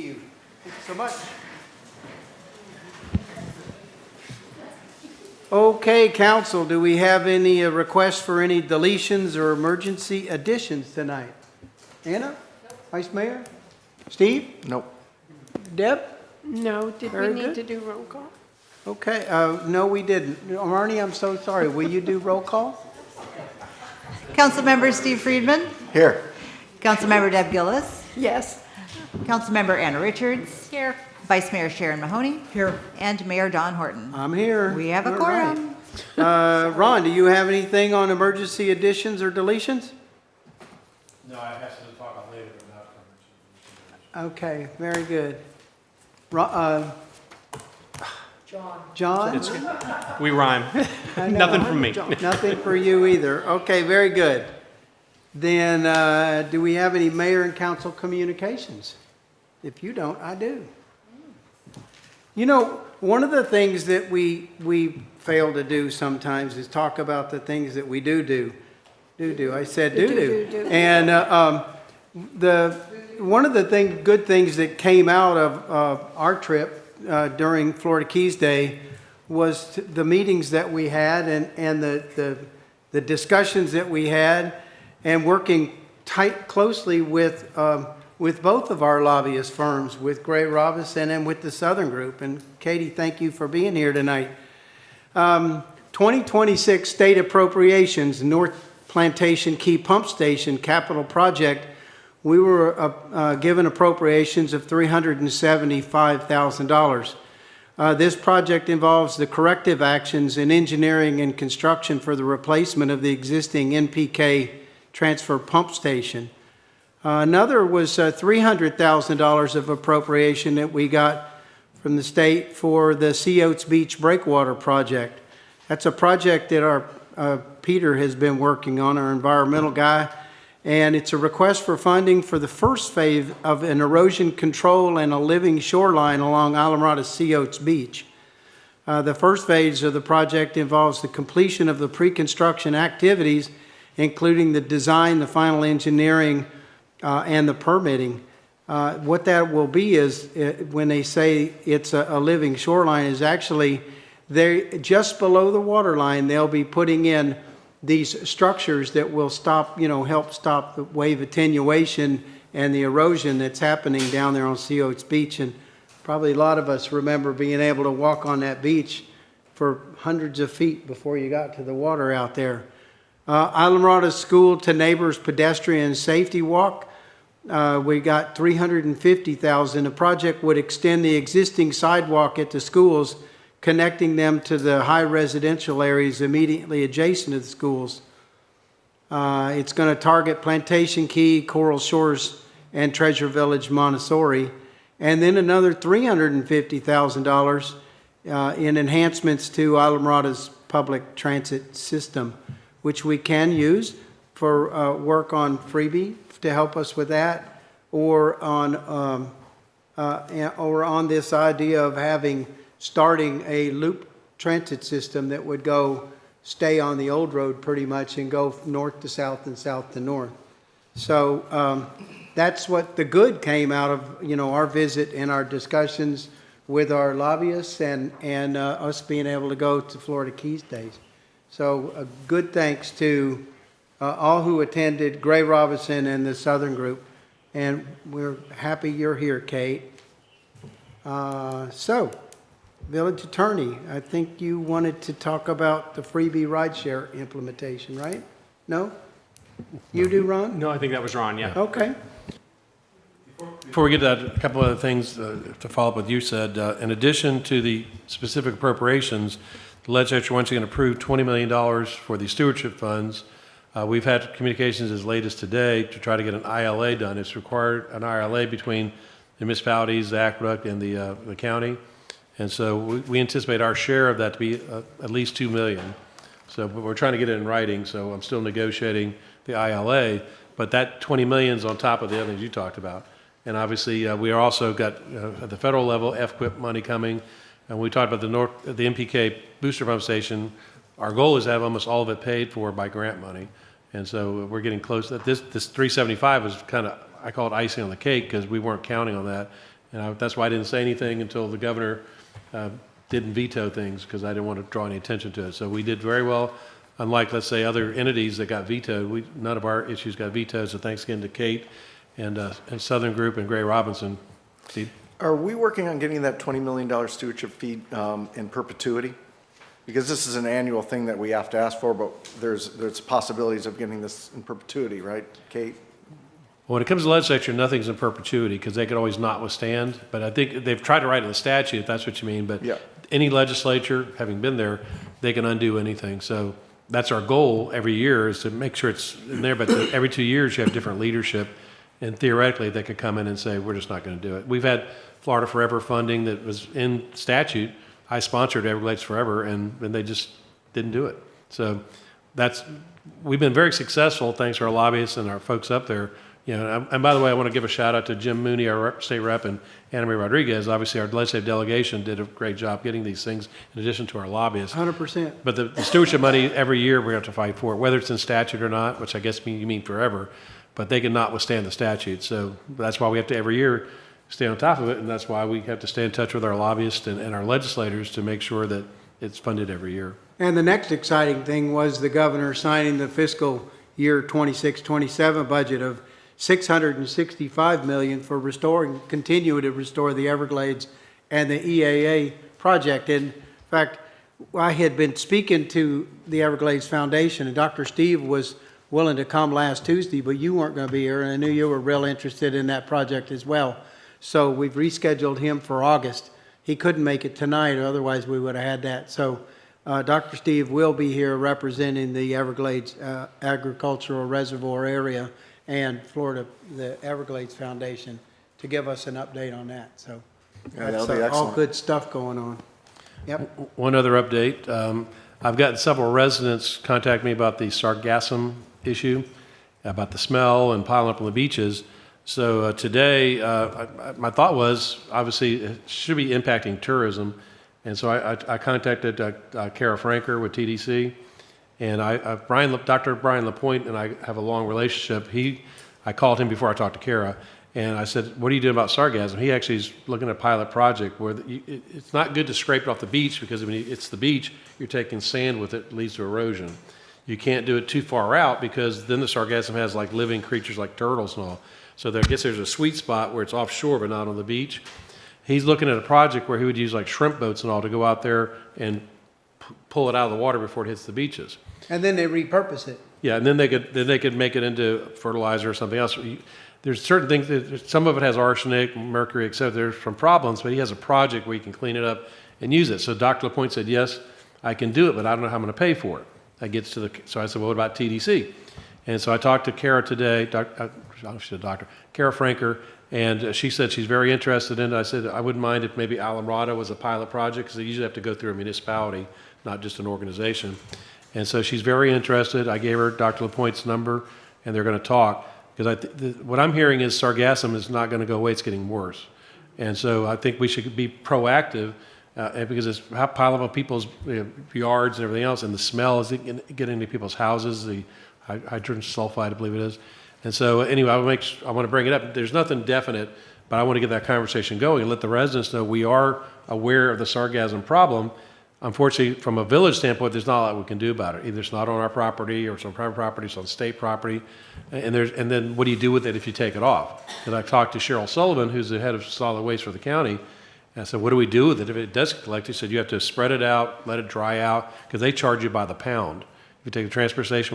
you. Thank you so much. Okay, council, do we have any requests for any deletions or emergency additions tonight? Anna? Vice Mayor? Steve? Nope. Deb? No, did Very we need good. to do roll call? Okay, no, we didn't. Marnie, I'm so sorry. Will you do roll call? Councilmember Steve Friedman, Here. Councilmember Deb Gillis, Yes. Councilmember Anna Richards, Here. Vice Mayor Sharon Mahoney, here, and Mayor Don Horton. I'm here. We have a All right. quorum. Ron, do you have anything on emergency additions or deletions? No, I have to talk about later about emergency. Okay, very good. John? We rhyme. I know. Nothing from me. Nothing for you either. Okay, very good. Then, do we have any mayor and council communications? If you don't, I do. You know, one of the things that we fail to do sometimes is talk about the things that we do. I said do. And one of the good things that came out of our trip during Florida Keys Day was the meetings that we had and the discussions that we had, and working closely with both of our lobbyist firms, with Gray Robinson and with the Southern Group. And Katie, thank you for being here tonight. 2026 state appropriations, North Plantation Key Pump Station capital project, we were given appropriations of $375,000. This project involves the corrective actions in engineering and construction for the replacement of the existing NPK transfer pump station. Another was $300,000 of appropriation that we got from the state for the Sea Oats Beach Breakwater project. That's a project that our Peter has been working on, our environmental guy, and it's a request for funding for the first phase of an erosion control and a living shoreline along Islamorada Sea Oats Beach. The first phase of the project involves the completion of the pre-construction activities, including the design, the final engineering, and the permitting. What that will be is, when they say it's a living shoreline, is actually just below the water line, they'll be putting in these structures that will stop, help stop the wave attenuation and the erosion that's happening down there on Sea Oats Beach. And probably a lot of us remember being able to walk on that beach for hundreds of feet before you got to the water out there. Islamorada School to Neighbors Pedestrian Safety Walk, we got $350,000. The project would extend the existing sidewalk at the schools, connecting them to the high residential areas immediately adjacent to the schools. It's going to target Plantation Key, Coral Shores, and Treasure Village, Montessori. And then another $350,000 in enhancements to Islamorada's public transit system, which we can use for work on Freebie to help us with that, or on this idea of starting a loop transit system that would stay on the old road pretty much and go north to south and south to north. So that's what the good came out of our visit and our discussions with our lobbyists and us being able to go to Florida Keys Days. So a good thanks to all who attended, Gray Robinson and the Southern Group. And we're happy you're here, Kate. So, Village Attorney, I think you wanted to talk about the freebie rideshare implementation, right? No? You do, Ron? No, I think that was Ron, yeah. Okay. Before we get to that, a couple other things to follow up with you said. In addition to the specific appropriations, the legislature once again approved $20 million for the stewardship funds. We've had communications as late as today to try to get an ILA done. It's required an ILA between the municipalities, the aqueduct, and the county. And so we anticipate our share of that to be at least $2 million. So we're trying to get it in writing, so I'm still negotiating the ILA, but that $20 million is on top of the other things you talked about. And obviously, we are also got, at the federal level, FQIP money coming. And we talked about the NPK booster pump station. Our goal is to have almost all of it paid for by grant money. And so we're getting close. This 375 is kind of, I call it icing on the cake, because we weren't counting on that. And that's why I didn't say anything until the governor didn't veto things, because I didn't want to draw any attention to it. So we did very well, unlike, let's say, other entities that got vetoed. None of our issues got vetoed, so thanks again to Kate and Southern Group and Gray Robinson. Steve? Are we working on getting that $20 million stewardship fee in perpetuity? Because this is an annual thing that we have to ask for, but there's possibilities of getting this in perpetuity, right, Kate? When it comes to legislature, nothing's in perpetuity, because they could always not withstand. But I think they've tried to write in the statute, if that's what you mean. But Yeah. any legislature, having been there, they can undo anything. So that's our goal every year, is to make sure it's in there. But every 2 years, you have different leadership. And theoretically, they could come in and say, we're just not going to do it. We've had Florida Forever funding that was in statute. I sponsored Everglades Forever, and they just didn't do it. So we've been very successful, thanks to our lobbyists and our folks up there. And by the way, I want to give a shout out to Jim Mooney, our state rep, and Anna Marie Rodriguez. Obviously, our legislative delegation did a great job getting these things, in addition to our lobbyists. 100%. But the stewardship money, every year, we have to fight for it, whether it's in statute or not, which I guess you mean forever. But they cannot withstand the statute. So that's why we have to, every year, stay on top of it, and that's why we have to stay in touch with our lobbyists and our legislators to make sure that it's funded every year. And the next exciting thing was the governor signing the fiscal year 26-27 budget of $665 million for continuing to restore the Everglades and the EAA project. In fact, I had been speaking to the Everglades Foundation, and Dr. Steve was willing to come last Tuesday, but you weren't going to be here, and I knew you were real interested in that project as well. So we've rescheduled him for August. He couldn't make it tonight, otherwise we would have had that. So Dr. Steve will be here representing the Everglades Agricultural Reservoir Area and the Everglades Foundation to give us an update on that. So Yeah, that's that'll be all excellent. good stuff going on. Yep. One other update. I've gotten several residents contact me about the sargassum issue, about the smell and piling up on the beaches. So today, my thought was, obviously, it should be impacting tourism. And so I contacted Kara Franker with TDC. And Dr. Brian LaPointe and I have a long relationship. I called him before I talked to Kara, and I said, what are you doing about sargassum? He actually is looking at a pilot project where it's not good to scrape it off the beach, because when it's the beach, you're taking sand with it, leads to erosion. You can't do it too far out, because then the sargassum has like living creatures like turtles and all. So I guess there's a sweet spot where it's offshore but not on the beach. He's looking at a project where he would use like shrimp boats and all to go out there and pull it out of the water before it hits the beaches. And then they repurpose it. Yeah, and then they could make it into fertilizer or something else. There's certain things that some of it has arsenic, mercury, etc. There's some problems, but he has a project where you can clean it up and use it. So Dr. LaPointe said, yes, I can do it, but I don't know how I'm going to pay for it. So I said, well, what about TDC? And so I talked to Kara today, Kara Franker, and she said she's very interested in it. I said, I wouldn't mind if maybe Alamrada was a pilot project, because they usually have to go through a municipality, not just an organization. And so she's very interested. I gave her Dr. LaPointe's number, and they're going to talk. Because what I'm hearing is sargassum is not going to go away, it's getting worse. And so I think we should be proactive, because it's piling up people's yards and everything else, and the smell is getting into people's houses, the hydrogen sulfide, I believe it is. And so anyway, I want to bring it up. There's nothing definite, but I want to get that conversation going and let the residents know we are aware of the sargassum problem. Unfortunately, from a village standpoint, there's not a lot we can do about it. Either it's not on our property, or it's on private property, it's on state property. And then what do you do with it if you take it off? And I talked to Cheryl Sullivan, who's the head of solid waste for the county, and I said, what do we do with it if it does collect? He said, you have to spread it out, let it dry out, because they charge you by the pound. If you take the transfer station,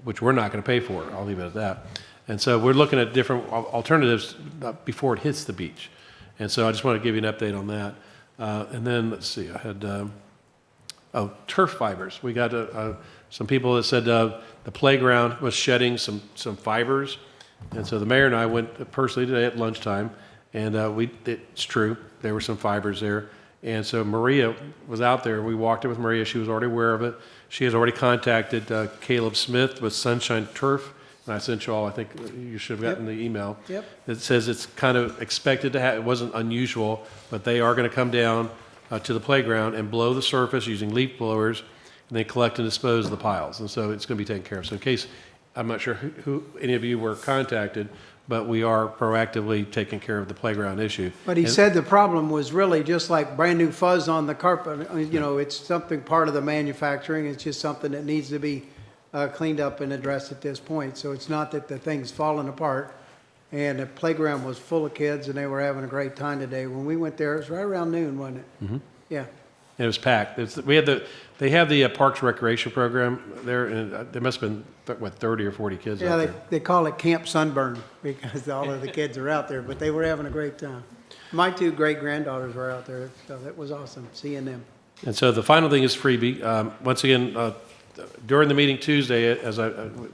which we're not going to pay for, I'll leave it at that. And so we're looking at different alternatives before it hits the beach. And so I just want to give you an update on that. And then, let's see, I had, turf fibers. We got some people that said the playground was shedding some fibers. And so the mayor and I went personally today at lunchtime, and it's true, there were some fibers there. And so Maria was out there. We walked it with Maria. She was already aware of it. She has already contacted Caleb Smith with Sunshine Turf. And I sent you all, I think you should have gotten the email. Yep. It says it's kind of expected to have, it wasn't unusual, but they are going to come down to the playground and blow the surface using leaf blowers, and then collect and dispose of the piles. And so it's going to be taken care of. So in case, I'm not sure who any of you were contacted, but we are proactively taking care of the playground issue. But he And- said the problem was really just like brand-new fuzz on the carpet. It's something part of the manufacturing. It's just something that needs to be cleaned up and addressed at this point. So it's not that the thing's falling apart. And the playground was full of kids, and they were having a great time today. When we went there, it was right around noon, wasn't it? Mm-hmm. Yeah. It was packed. They have the Parks Recreation Program there, and there must have been, 30 or 40 kids Yeah, out they, there. they call it Camp Sunburn because all of the kids are out there, but they were having a great time. My two great-granddaughters were out there, so that was awesome, seeing them. And so the final thing is freebie. Once again, during the meeting Tuesday,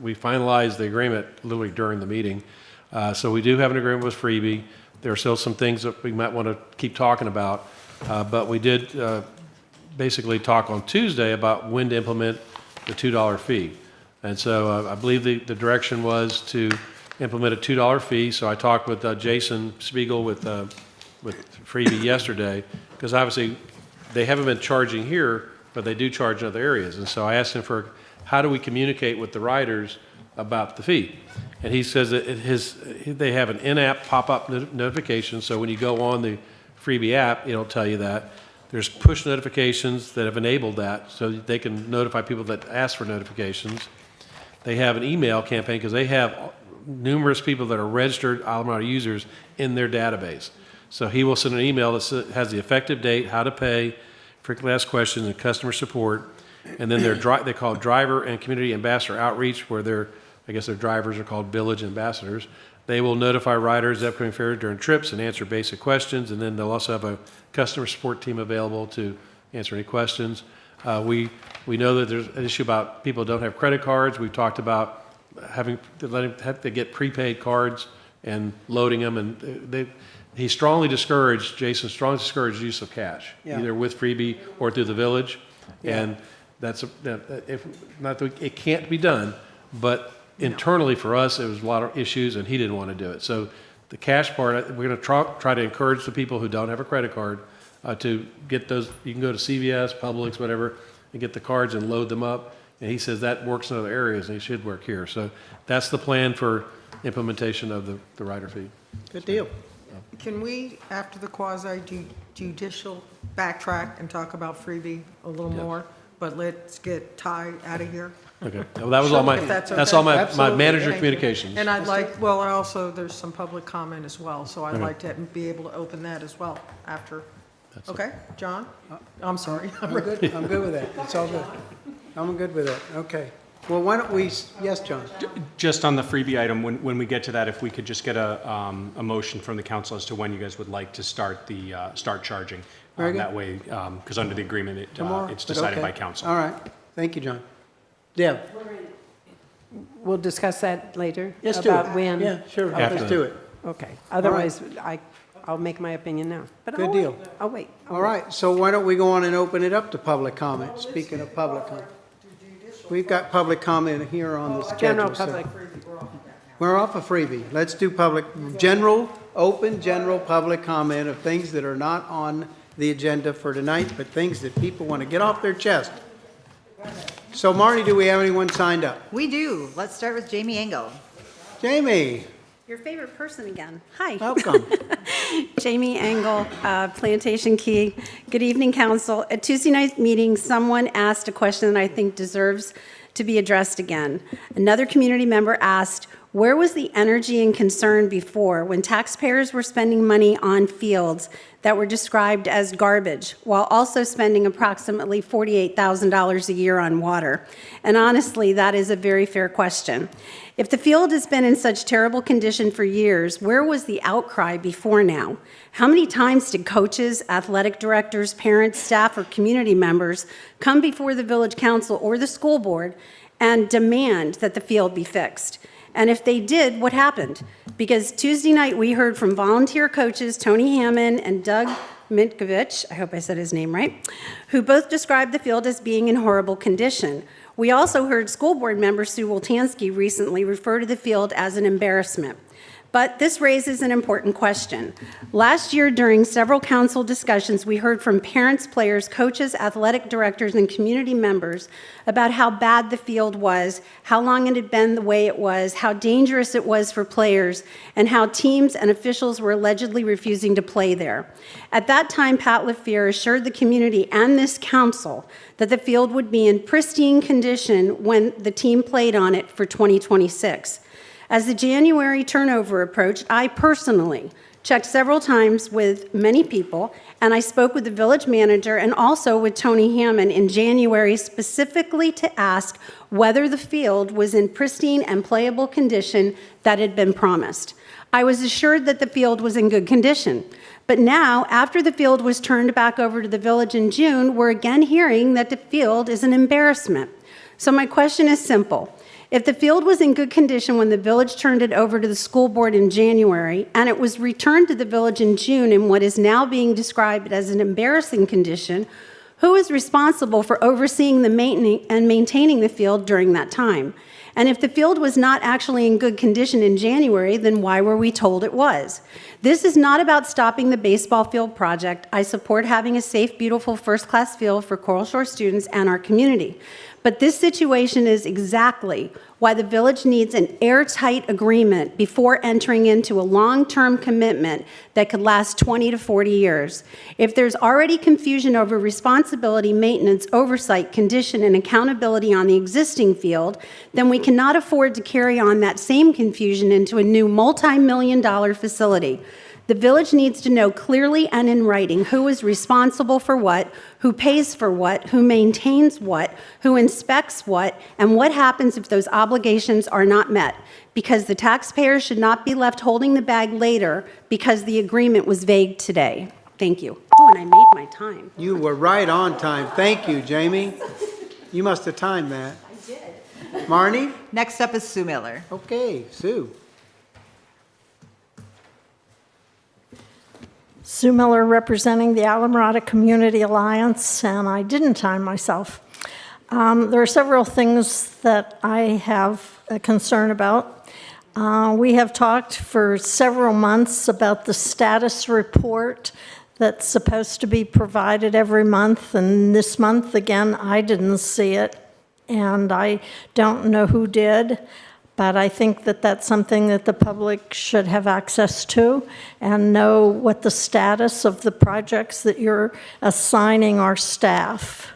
we finalized the agreement literally during the meeting. So we do have an agreement with freebie. There are still some things that we might want to keep talking about, but we did basically talk on Tuesday about when to implement the $2 fee. And so I believe the direction was to implement a $2 fee. So I talked with Jason Spiegel with freebie yesterday, because obviously they haven't been charging here, but they do charge in other areas. And so I asked him for, how do we communicate with the riders about the fee? And he says that they have an in-app pop-up notification, so when you go on the freebie app, it'll tell you that. There's push notifications that have enabled that, so they can notify people that ask for notifications. They have an email campaign, because they have numerous people that are registered Alameda users in their database. So he will send an email that has the effective date, how to pay, frequently asked questions, and customer support. And then they call it driver and community ambassador outreach, where their drivers are called village ambassadors. They will notify riders of upcoming fairs during trips and answer basic questions. And then they'll also have a customer support team available to answer any questions. We know that there's an issue about people who don't have credit cards. We've talked about having to get prepaid cards and loading them. And he strongly discouraged, Jason strongly discouraged use of cash, Yeah. either with freebie or through the village. Yeah. And it can't be done, but internally for us, it was a lot of issues, and he didn't want to do it. So the cash part, we're going to try to encourage the people who don't have a credit card to get those. You can go to CVS, Publix, whatever, and get the cards and load them up. And he says that works in other areas, and it should work here. So that's the plan for implementation of the rider fee. Good deal. Can we, after the quasi-judicial, backtrack and talk about freebie a little Yeah. more? But let's get Ty out of here. Okay. Well, that was all If that's that's okay. all my Absolutely. manager Thank you. communications. And I'd there's some public comment as well, so I'd like to be able to open that as well after. Okay, John? I'm sorry. I'm good. I'm good with that. It's all good. I'm good with that. Okay. Well, why don't we, yes, John? Just on the freebie item, when we get to that, if we could just get a motion from the council as to when you guys would like to start charging. Very good. That way, because under the agreement, Tomorrow? it's But decided by okay. council. All right. Thank you, John. Deb? We'll discuss that later? Let's do it. About when? Yeah, sure. After Let's do it. Okay. Otherwise, I'll make my opinion now. But Good I'll deal. wait. I'll wait. All right. So why don't we go on and open it up to public comment? Speaking of public comment. We've got public comment here on the schedule. General so- public. We're off a freebie. Let's do open general public comment of things that are not on the agenda for tonight, but things that people want to get off their chest. So Marnie, do we have anyone signed up? We do. Let's start with Jamie Engel. Jamie, Your favorite person again. Hi. welcome. Jamie Engel, Plantation Key. Good evening, council. At Tuesday night's meeting, someone asked a question that I think deserves to be addressed again. Another community member asked, where was the energy and concern before when taxpayers were spending money on fields that were described as garbage, while also spending approximately $48,000 a year on water? And honestly, that is a very fair question. If the field has been in such terrible condition for years, where was the outcry before now? How many times did coaches, athletic directors, parents, staff, or community members come before the village council or the school board and demand that the field be fixed? And if they did, what happened? Because Tuesday night we heard from volunteer coaches Tony Hammond and Doug Mitkovich, I hope I said his name right, who both described the field as being in horrible condition. We also heard school board member Sue Woltansky recently refer to the field as an embarrassment. But this raises an important question. Last year, during several council discussions, we heard from parents, players, coaches, athletic directors, and community members about how bad the field was, how long it had been the way it was, how dangerous it was for players, and how teams and officials were allegedly refusing to play there. At that time, Pat LaFleur assured the community and this council that the field would be in pristine condition when the team played on it for 2026. As the January turnover approached, I personally checked several times with many people, and I spoke with the village manager and also with Tony Hammond in January specifically to ask whether the field was in pristine and playable condition that had been promised. I was assured that the field was in good condition. But now, after the field was turned back over to the village in June, we're again hearing that the field is an embarrassment. So my question is simple. If the field was in good condition when the village turned it over to the school board in January, and it was returned to the village in June in what is now being described as an embarrassing condition, who is responsible for overseeing the maintenance and maintaining the field during that time? And if the field was not actually in good condition in January, then why were we told it was? This is not about stopping the baseball field project. I support having a safe, beautiful, first-class field for Coral Shore students and our community. But this situation is exactly why the village needs an airtight agreement before entering into a long-term commitment that could last 20 to 40 years. If there's already confusion over responsibility, maintenance, oversight, condition, and accountability on the existing field, then we cannot afford to carry on that same confusion into a new multi-million-dollar facility. The village needs to know clearly and in writing who is responsible for what, who pays for what, who maintains what, who inspects what, and what happens if those obligations are not met, because the taxpayers should not be left holding the bag later because the agreement was vague today. Thank you. Oh, and I made my time. You were right on time. Thank you, Jamie. You must have timed that. I did. Marnie? Next up is Sue Miller. Okay, Sue. Sue Miller representing the Alamorada Community Alliance, and I didn't time myself. There are several things that I have a concern about. We have talked for several months about the status report that's supposed to be provided every month, and this month, again, I didn't see it, and I don't know who did. But I think that that's something that the public should have access to and know what the status of the projects that you're assigning our staff.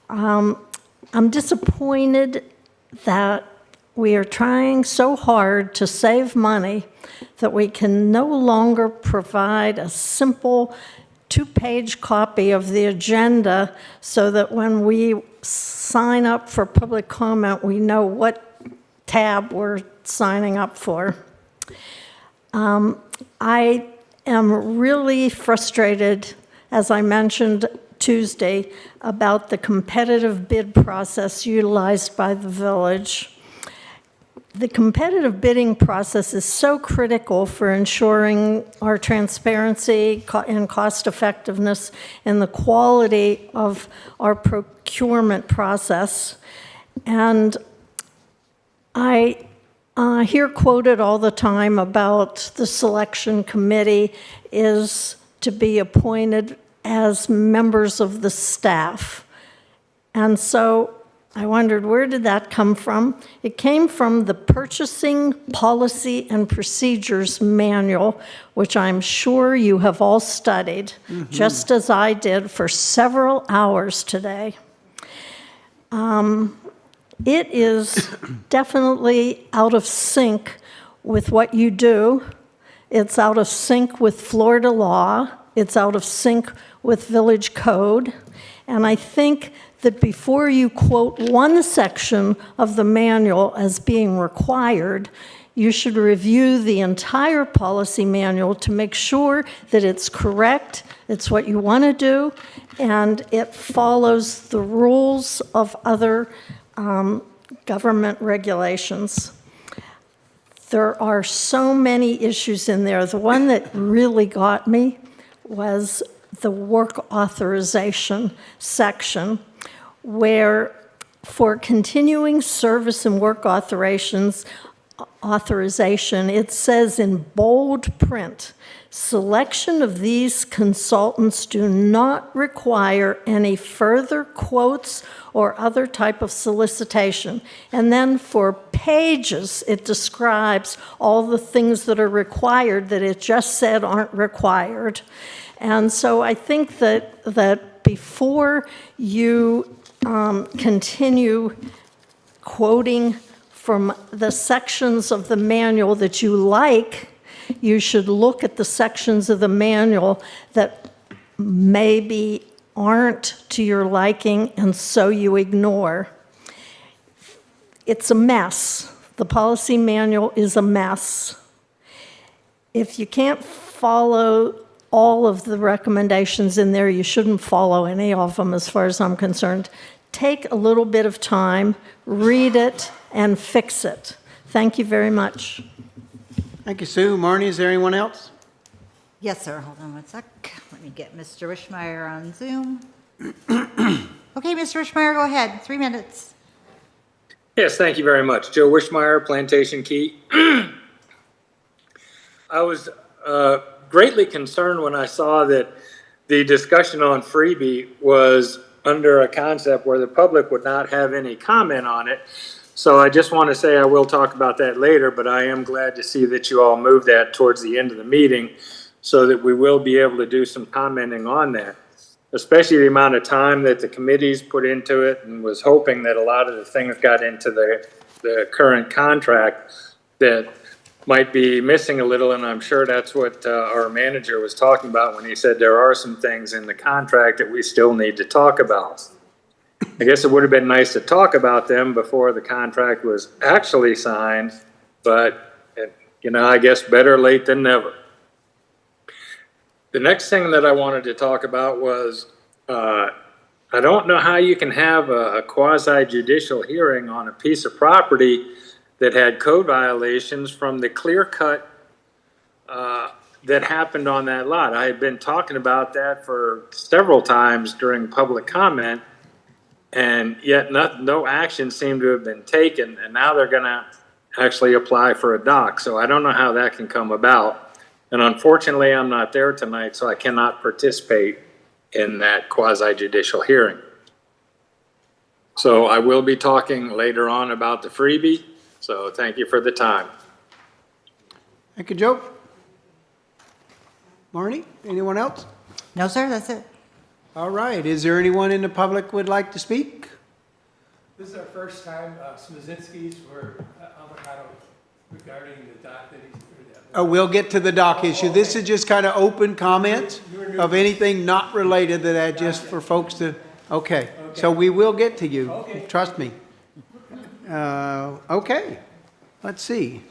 I'm disappointed that we are trying so hard to save money that we can no longer provide a simple two-page copy of the agenda so that when we sign up for public comment, we know what tab we're signing up for. I am really frustrated, as I mentioned Tuesday, about the competitive bid process utilized by the village. The competitive bidding process is so critical for ensuring our transparency and cost effectiveness and the quality of our procurement process. And I hear quoted all the time about the selection committee is to be appointed as members of the staff. And so I wondered, where did that come from? It came from the Purchasing Policy and Procedures Manual, which I'm sure you have all studied, just as I did for several hours today. It is definitely out of sync with what you do. It's out of sync with Florida law. It's out of sync with village code. And I think that before you quote one section of the manual as being required, you should review the entire policy manual to make sure that it's correct, it's what you want to do, and it follows the rules of other government regulations. There are so many issues in there. The one that really got me was the work authorization section, where for continuing service and work authorizations, authorization, it says in bold print, selection of these consultants do not require any further quotes or other type of solicitation. And then for pages, it describes all the things that are required that it just said aren't required. And so I think that before you continue quoting from the sections of the manual that you like, you should look at the sections of the manual that maybe aren't to your liking and so you ignore. It's a mess. The policy manual is a mess. If you can't follow all of the recommendations in there, you shouldn't follow any of them as far as I'm concerned. Take a little bit of time, read it, and fix it. Thank you very much. Thank you, Sue. Marnie, is there anyone else? Yes, sir. Hold on one sec. Let me get Mr. Wishmeyer on Zoom. Okay, Mr. Wishmeyer, go ahead. 3 minutes. Yes, thank you very much. Joe Wishmeyer, Plantation Key. I was greatly concerned when I saw that the discussion on freebie was under a concept where the public would not have any comment on it. So I just want to say I will talk about that later, but I am glad to see that you all moved that towards the end of the meeting so that we will be able to do some commenting on that, especially the amount of time that the committees put into it, and was hoping that a lot of the things got into the current contract that might be missing a little, and I'm sure that's what our manager was talking about when he said there are some things in the contract that we still need to talk about. I guess it would have been nice to talk about them before the contract was actually signed, but, I guess better late than never. The next thing that I wanted to talk about was, I don't know how you can have a quasi-judicial hearing on a piece of property that had code violations from the clear cut that happened on that lot. I had been talking about that for several times during public comment, and yet no action seemed to have been taken, and now they're going to actually apply for a dock. So I don't know how that can come about. And unfortunately, I'm not there tonight, so I cannot participate in that quasi-judicial hearing. So I will be talking later on about the freebie. So thank you for the time. Thank you, Joe. Marnie, anyone else? No, sir, that's it. All right, is there anyone in the public would like to speak? This is our first time, Smozinski's were avocado regarding the dock that he's. We'll get to the dock issue. This is just kind of open comments of anything not related to that, just for folks to, okay. So we will get to you, trust me. Okay, let's see.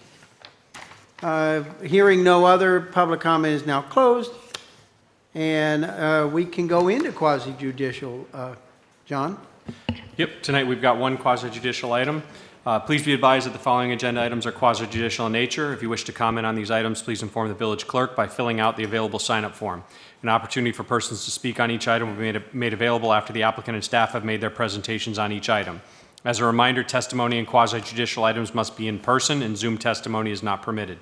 Hearing no other, public comment is now closed. And we can go into quasi-judicial, John? Yep, tonight we've got one quasi-judicial item. Please be advised that the following agenda items are quasi-judicial in nature. If you wish to comment on these items, please inform the village clerk by filling out the available sign-up form. An opportunity for persons to speak on each item will be made available after the applicant and staff have made their presentations on each item. As a reminder, testimony in quasi-judicial items must be in person, and Zoom testimony is not permitted.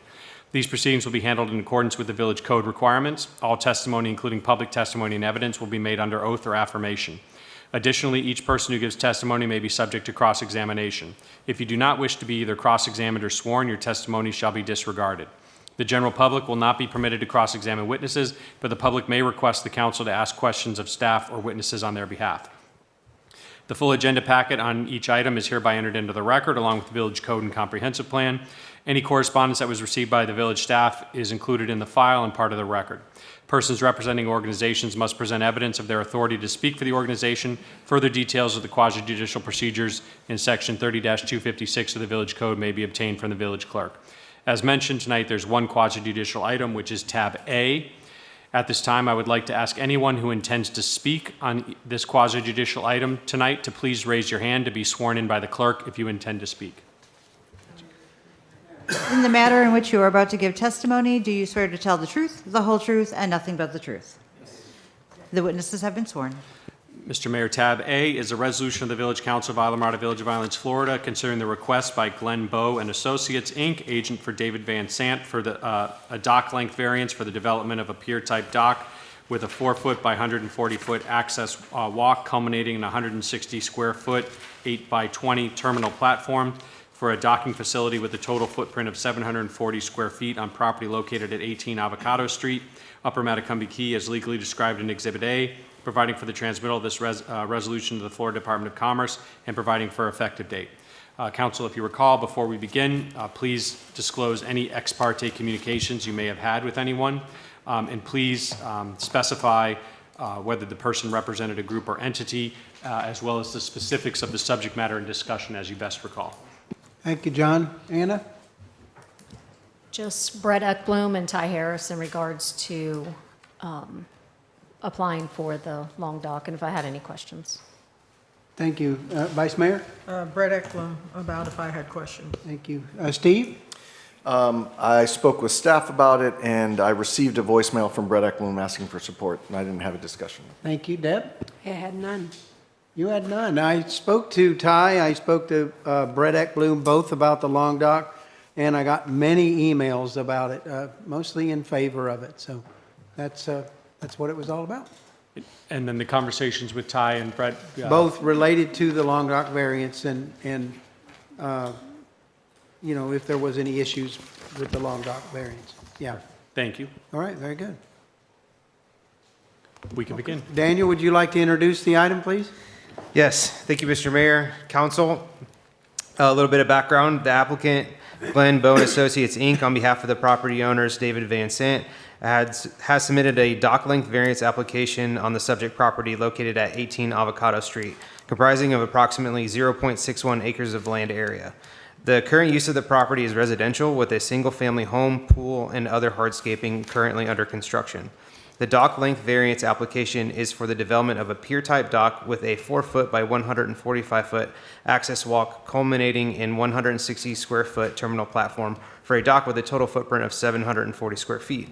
These proceedings will be handled in accordance with the village code requirements. All testimony, including public testimony and evidence, will be made under oath or affirmation. Additionally, each person who gives testimony may be subject to cross-examination. If you do not wish to be either cross-examined or sworn, your testimony shall be disregarded. The general public will not be permitted to cross-examine witnesses, but the public may request the council to ask questions of staff or witnesses on their behalf. The full agenda packet on each item is hereby entered into the record, along with the village code and comprehensive plan. Any correspondence that was received by the village staff is included in the file and part of the record. Persons representing organizations must present evidence of their authority to speak for the organization. Further details of the quasi-judicial procedures in section 30-256 of the village code may be obtained from the village clerk. As mentioned tonight, there's one quasi-judicial item, which is tab A. At this time, I would like to ask anyone who intends to speak on this quasi-judicial item tonight to please raise your hand to be sworn in by the clerk if you intend to speak. In the matter in which you are about to give testimony, do you swear to tell the truth, the whole truth, and nothing but the truth? The witnesses have been sworn. Mr. Mayor, tab A is a resolution of the Village Council of Islamorada Village of Islands, Florida, concerning the request by Glenn Bowe and Associates, Inc., agent for David Van Sant, for a dock length variance for the development of a pier-type dock with a 4-foot by 140-foot access walk culminating in a 160-square-foot, 8 by 20 terminal platform for a docking facility with a total footprint of 740 square feet on property located at 18 Avocado Street, Upper Matacumbe Key, as legally described in Exhibit A, providing for the transmittal of this resolution to the Florida Department of Commerce, and providing for effective date. Council, if you recall, before we begin, please disclose any ex parte communications you may have had with anyone, and please specify whether the person represented a group or entity, as well as the specifics of the subject matter in discussion as you best recall. Thank you, John. Anna? Just Brett Eckblum and Ty Harris in regards to applying for the long dock, and if I had any questions. Thank you. Vice Mayor? Brett Eklund, about if I had questions. Thank you. Steve? I spoke with staff about it, and I received a voicemail from Brett Eklund asking for support, and I didn't have a discussion. Thank you. Deb? I had none. You had none. I spoke to Ty, I spoke to Brett Eckblum, both about the long dock, and I got many emails about it, mostly in favor of it. So that's what it was all about. And then the conversations with Ty and Brett. Both related to the long dock variance and you know, if there was any issues with the long dock variance. Yeah. Thank you. All right, very good. We can begin. Daniel, would you like to introduce the item, please? Yes, thank you, Mr. Mayor, Council. A little bit of background. The applicant, Glenn Bowe and Associates, Inc., on behalf of the property owners, David Van Sant, has submitted a dock length variance application on the subject property located at 18 Avocado Street, comprising of approximately 0.61 acres of land area. The current use of the property is residential with a single-family home, pool, and other hardscaping currently under construction. The dock length variance application is for the development of a pier-type dock with a 4-foot by 145-foot access walk culminating in 160 square foot terminal platform for a dock with a total footprint of 740 square feet.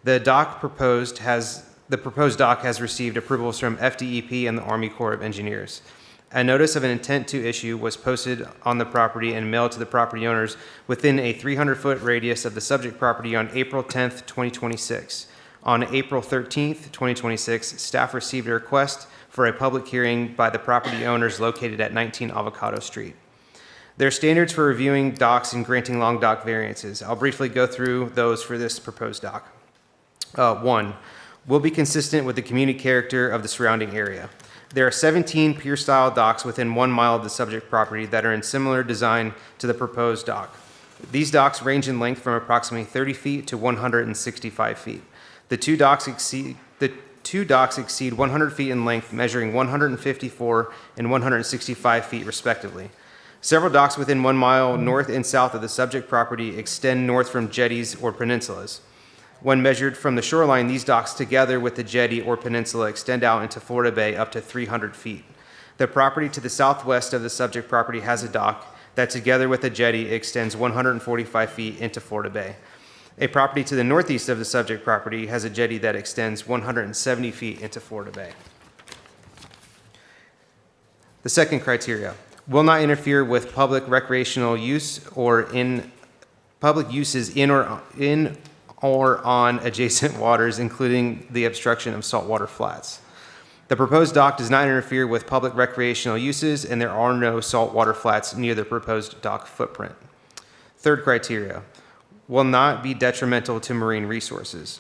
The proposed dock has received approvals from FDEP and the Army Corps of Engineers. A notice of an intent to issue was posted on the property and mailed to the property owners within a 300-foot radius of the subject property on April 10th, 2026. On April 13th, 2026, staff received a request for a public hearing by the property owners located at 19 Avocado Street. There are standards for reviewing docks and granting long dock variances. I'll briefly go through those for this proposed dock. 1, will be consistent with the community character of the surrounding area. There are 17 pier-style docks within 1 mile of the subject property that are in similar design to the proposed dock. These docks range in length from approximately 30 feet to 165 feet. The two docks exceed 100 feet in length, measuring 154 and 165 feet respectively. Several docks within 1 mile north and south of the subject property extend north from jetties or peninsulas. When measured from the shoreline, these docks together with the jetty or peninsula extend out into Florida Bay up to 300 feet. The property to the southwest of the subject property has a dock that together with a jetty extends 145 feet into Florida Bay. A property to the northeast of the subject property has a jetty that extends 170 feet into Florida Bay. The second criteria, will not interfere with public recreational use or in public uses in or on adjacent waters, including the obstruction of saltwater flats. The proposed dock does not interfere with public recreational uses, and there are no saltwater flats near the proposed dock footprint. Third criteria, will not be detrimental to marine resources.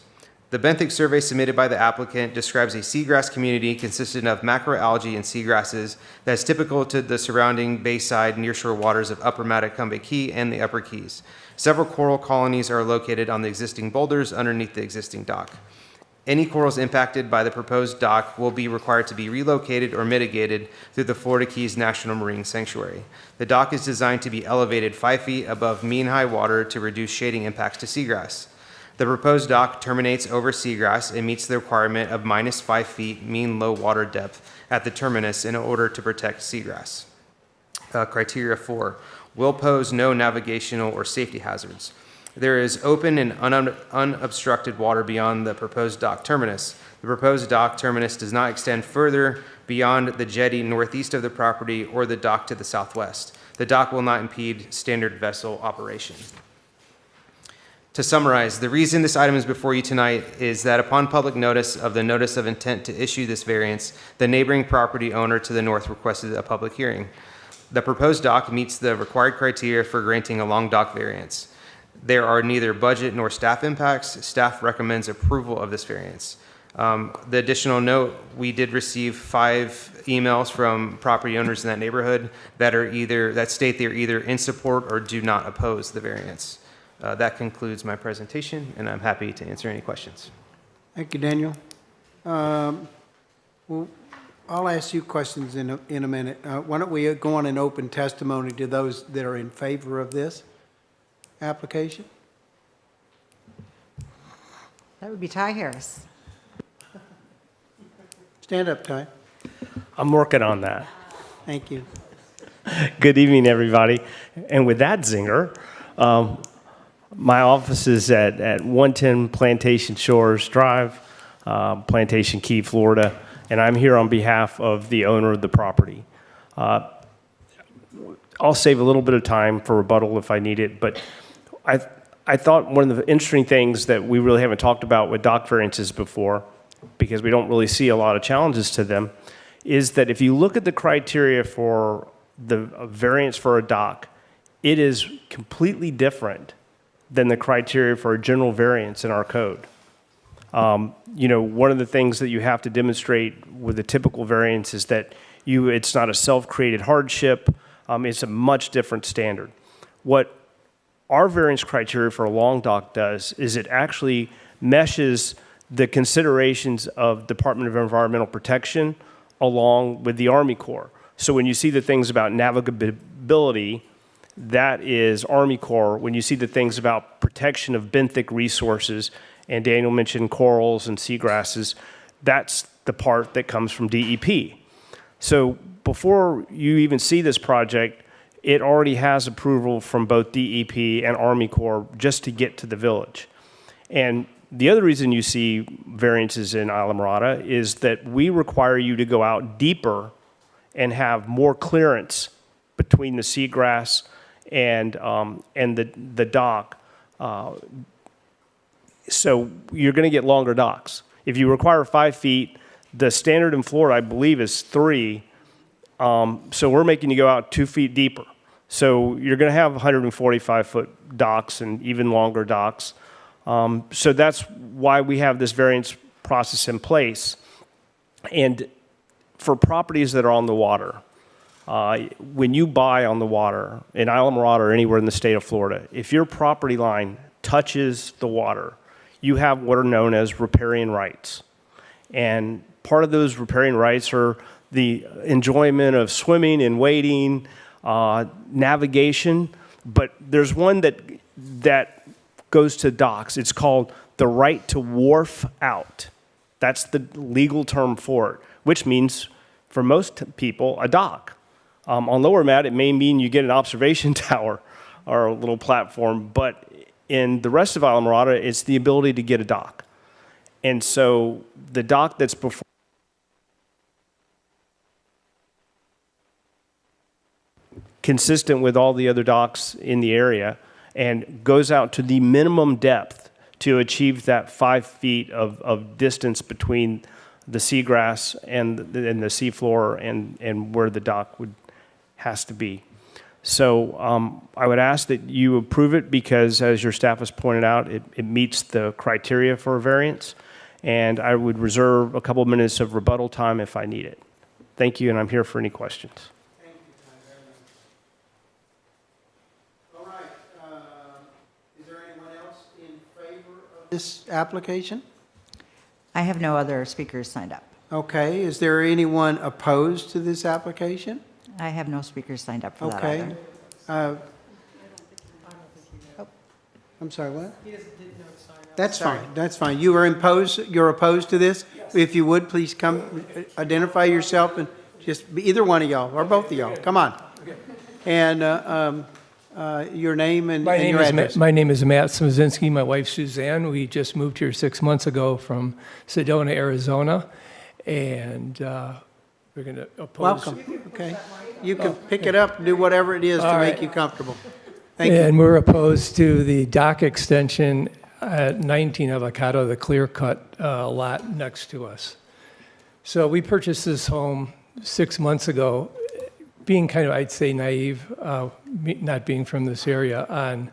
The benthic survey submitted by the applicant describes a seagrass community consisting of macroalgae and seagrasses that is typical to the surrounding bayside nearshore waters of Upper Matacumbe Key and the Upper Keys. Several coral colonies are located on the existing boulders underneath the existing dock. Any corals impacted by the proposed dock will be required to be relocated or mitigated through the Florida Keys National Marine Sanctuary. The dock is designed to be elevated 5 feet above mean high water to reduce shading impacts to seagrass. The proposed dock terminates over seagrass and meets the requirement of -5 feet mean low water depth at the terminus in order to protect seagrass. Criteria 4, will pose no navigational or safety hazards. There is open and unobstructed water beyond the proposed dock terminus. The proposed dock terminus does not extend further beyond the jetty northeast of the property or the dock to the southwest. The dock will not impede standard vessel operation. To summarize, the reason this item is before you tonight is that upon public notice of the notice of intent to issue this variance, the neighboring property owner to the north requested a public hearing. The proposed dock meets the required criteria for granting a long dock variance. There are neither budget nor staff impacts. Staff recommends approval of this variance. The additional note, we did receive 5 emails from property owners in that neighborhood that state they're either in support or do not oppose the variance. That concludes my presentation, and I'm happy to answer any questions. Thank you, Daniel. Well, I'll ask you questions in a minute. Why don't we go on and open testimony to those that are in favor of this application? That would be Ty Harris. Stand up, Ty. I'm working on that. Thank you. Good evening, everybody. And with that zinger, my office is at 110 Plantation Shores Drive, Plantation Key, Florida, and I'm here on behalf of the owner of the property. I'll save a little bit of time for rebuttal if I need it, but I thought one of the interesting things that we really haven't talked about with dock variances before, because we don't really see a lot of challenges to them, is that if you look at the criteria for the variance for a dock, it is completely different than the criteria for a general variance in our code. One of the things that you have to demonstrate with a typical variance is that it's not a self-created hardship. It's a much different standard. What our variance criteria for a long dock does is it actually meshes the considerations of Department of Environmental Protection along with the Army Corps. So when you see the things about navigability, that is Army Corps. When you see the things about protection of benthic resources, and Daniel mentioned corals and seagrasses, that's the part that comes from DEP. So before you even see this project, it already has approval from both DEP and Army Corps just to get to the village. And the other reason you see variances in Islamorada is that we require you to go out deeper and have more clearance between the seagrass and the dock. So you're going to get longer docks. If you require 5 feet, the standard in Florida, I believe, is 3. So we're making you go out 2 feet deeper. So you're going to have 145-foot docks and even longer docks. So that's why we have this variance process in place. And for properties that are on the water, when you buy on the water in Islamorada or anywhere in the state of Florida, if your property line touches the water, you have what are known as riparian rights. And part of those riparian rights are the enjoyment of swimming and wading, navigation, but there's one that goes to docks. It's called the right to wharf out. That's the legal term for it, which means, for most people, a dock. On Lower Mat, it may mean you get an observation tower or a little platform, but in the rest of Islamorada, it's the ability to get a dock. And so the dock that's before consistent with all the other docks in the area and goes out to the minimum depth to achieve that 5 feet of distance between the seagrass and the seafloor and where the dock has to be. So I would ask that you approve it because, as your staff has pointed out, it meets the criteria for a variance, and I would reserve a couple minutes of rebuttal time if I need it. Thank you, and I'm here for any questions. This application? I have no other speakers signed up. Okay, is there anyone opposed to this application? I have no speakers signed up for that Okay. either. I'm sorry, what? That's fine, that's fine. You're opposed to this? If you would, please come, identify yourself and just be either one of y'all or both of y'all. Come on. And your name and My and name your is address. My name is Matt Smozinski. My wife Suzanne. We just moved here 6 months ago from Sedona, Arizona, and we're going to oppose. Welcome, okay. You can pick it up, do whatever it is to All make right. you comfortable. Thank you. And we're opposed to the dock extension at 19 Avocado, the clear-cut lot next to us. So we purchased this home 6 months ago, being kind of, I'd say, naive, not being from this area, on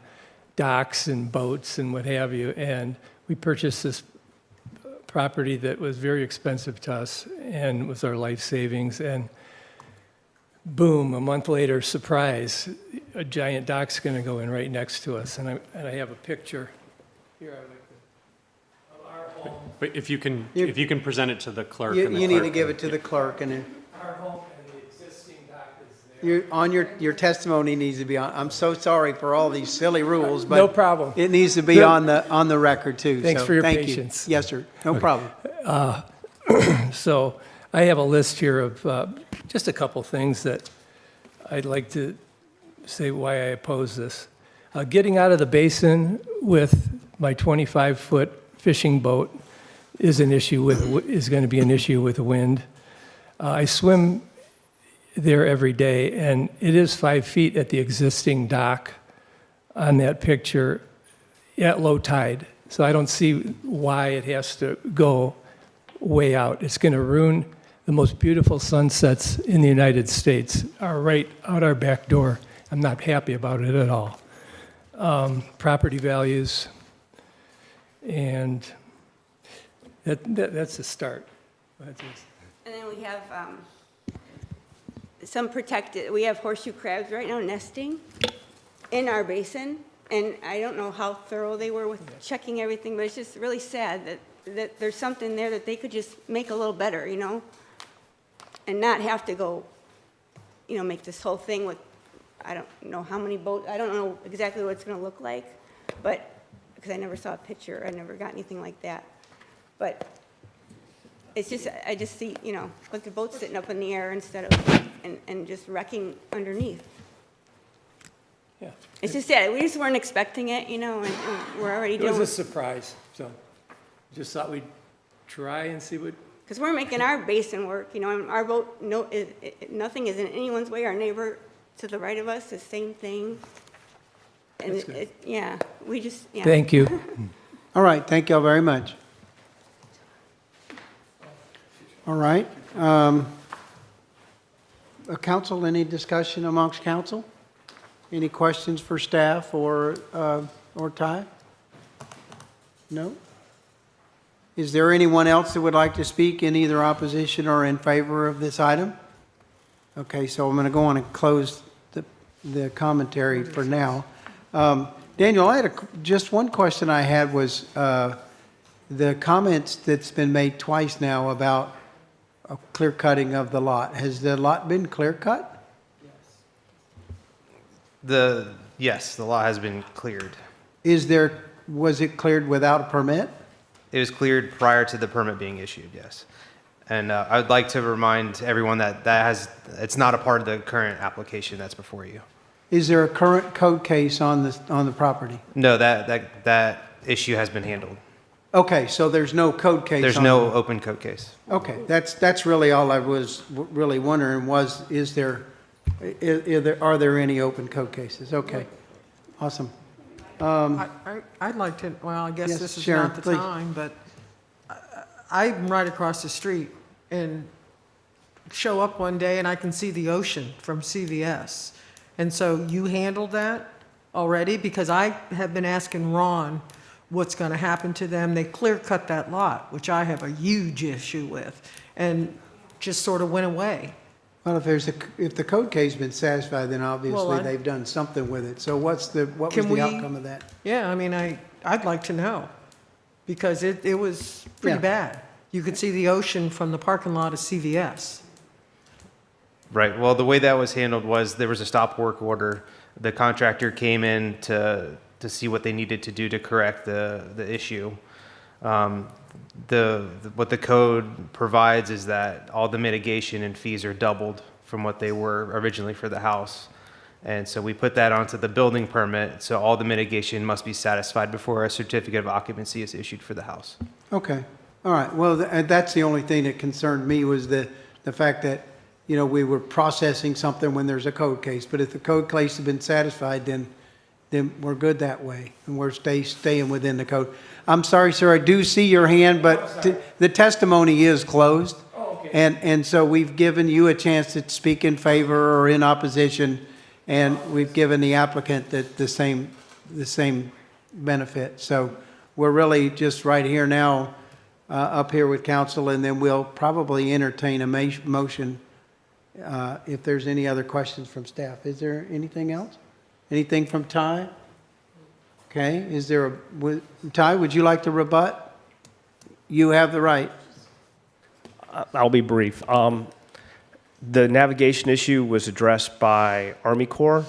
docks and boats and what have you. And we purchased this property that was very expensive to us and was our life savings. And boom, a month later, surprise, a giant dock's going to go in right next to us. And I have a picture here. I would like to, of our home. But if you can present it to the clerk. You and the you need to clerk give can- it to the clerk, and then Our home and the existing dock is there. your testimony needs to be on. I'm so sorry for all these silly rules, but. No problem. It needs to be Good. on the record, too. Thanks so for your thank you. patience. Yes, sir. No problem. So I have a list here of just a couple things that I'd like to say why I oppose this. Getting out of the basin with my 25-foot fishing boat is an issue is going to be an issue with the wind. I swim there every day, and it is 5 feet at the existing dock on that picture at low tide. So I don't see why it has to go way out. It's going to ruin the most beautiful sunsets in the United States are right out our back door. I'm not happy about it at all. Property values, and that's a start. That's just- And then we have some protected, we have horseshoe crabs right now nesting in our basin. And I don't know how thorough they were with checking everything, but it's just really sad that there's something there that they could just make a little better, you know? And not have to go, you know, make this whole thing with, I don't know how many boats, I don't know exactly what it's gonna look like, but, because I never saw a picture, I never got anything like that. But it's just, I just see, you know, like the boats sitting up in the air instead of, and just wrecking underneath. Yeah. It's just sad, we just weren't expecting it, you know, and we're already It was doing, a surprise, so just thought we'd try and see what. because we're making our basin work, you know, and our boat, nothing is in anyone's way, our neighbor to the right of us, the same thing. And That's good. yeah, we just, yeah. Thank you. All right, thank y'all very much. All right. Council, any discussion amongst council? Any questions for staff or Ty? No? Is there anyone else that would like to speak in either opposition or in favor of this item? Okay, so I'm going to go on and close the commentary for now. Daniel, I had just one question I had was the comments that's been made twice now about a clear cutting of the lot. Has the lot been clear cut? Yes, the lot has been cleared. Was it cleared without a permit? It was cleared prior to the permit being issued, yes. And I would like to remind everyone that it's not a part of the current application that's before you. Is there a current code case on the property? No, that issue has been handled. Okay, so there's no code case. There's on no it. open code case. Okay, that's really all I was really wondering was, are there any open code cases? Okay, awesome. I'd like to, well, I guess Yes, this is Sharon, not the please. time, but I'm right across the street and show up one day and I can see the ocean from CVS. And so you handled that already? Because I have been asking Ron what's going to happen to them. They clear cut that lot, which I have a huge issue with, and just sort of went away. Well, if the code case has been satisfied, then obviously Well, they've done something with it. So what was the outcome of that? Yeah, I mean, I'd like to know, because it was pretty Yeah. bad. You could see the ocean from the parking lot of CVS. Right. Well, the way that was handled was there was a stop work order. The contractor came in to see what they needed to do to correct the issue. What the code provides is that all the mitigation and fees are doubled from what they were originally for the house. And so we put that onto the building permit, so all the mitigation must be satisfied before a certificate of occupancy is issued for the house. Okay, all right. Well, that's the only thing that concerned me was the fact that, you know, we were processing something when there's a code case. But if the code case has been satisfied, then we're good that way, and we're staying within the code. I'm sorry, sir, I do see your hand, but the testimony is closed. And so we've given you a chance to speak in favor or in opposition, and we've given the applicant the same benefit. So we're really just right here now, up here with council, and then we'll probably entertain a motion if there's any other questions from staff. Is there anything else? Anything from Ty? Okay, is there Ty, would you like to rebut? You have the right. I'll be brief. The navigation issue was addressed by Army Corps.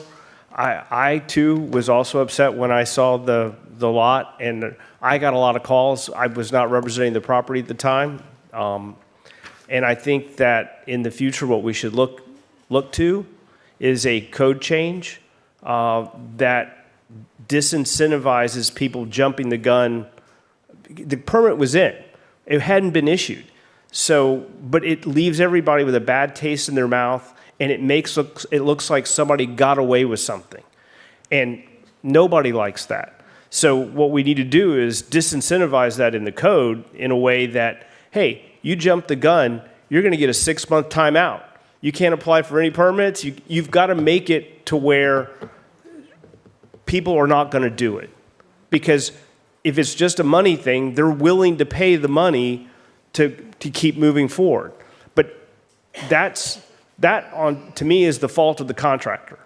I too was also upset when I saw the lot, and I got a lot of calls. I was not representing the property at the time. And I think that in the future, what we should look to is a code change that disincentivizes people jumping the gun. The permit was in. It hadn't been issued. So, but it leaves everybody with a bad taste in their mouth, and it looks like somebody got away with something. And nobody likes that. So what we need to do is disincentivize that in the code in a way that, hey, you jumped the gun, you're going to get a 6-month timeout. You can't apply for any permits. You've got to make it to where people are not going to do it. Because if it's just a money thing, they're willing to pay the money to keep moving forward. But to me is the fault of the contractor.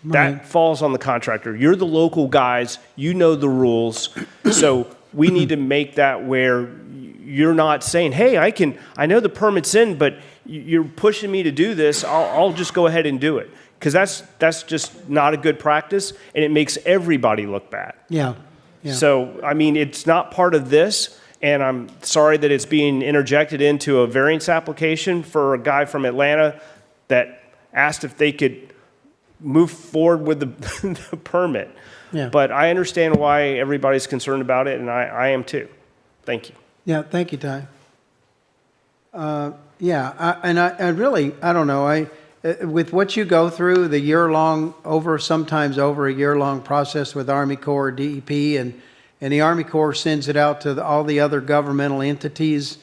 Right. That falls on the contractor. You're the local guys, you know the rules. So we need to make that where you're not saying, hey, I know the permit's in, but you're pushing me to do this, I'll just go ahead and do it. Because that's just not a good practice, and it makes everybody look bad. Yeah. So, I mean, it's not part of this, and I'm sorry that it's being interjected into a variance application for a guy from Atlanta that asked if they could move forward with the permit. Yeah. But I understand why everybody's concerned about it, and I am too. Thank you. Yeah, thank you, Ty. I don't know, with what you go through, the sometimes over a year-long process with Army Corps, DEP, and the Army Corps sends it out to all the other governmental entities.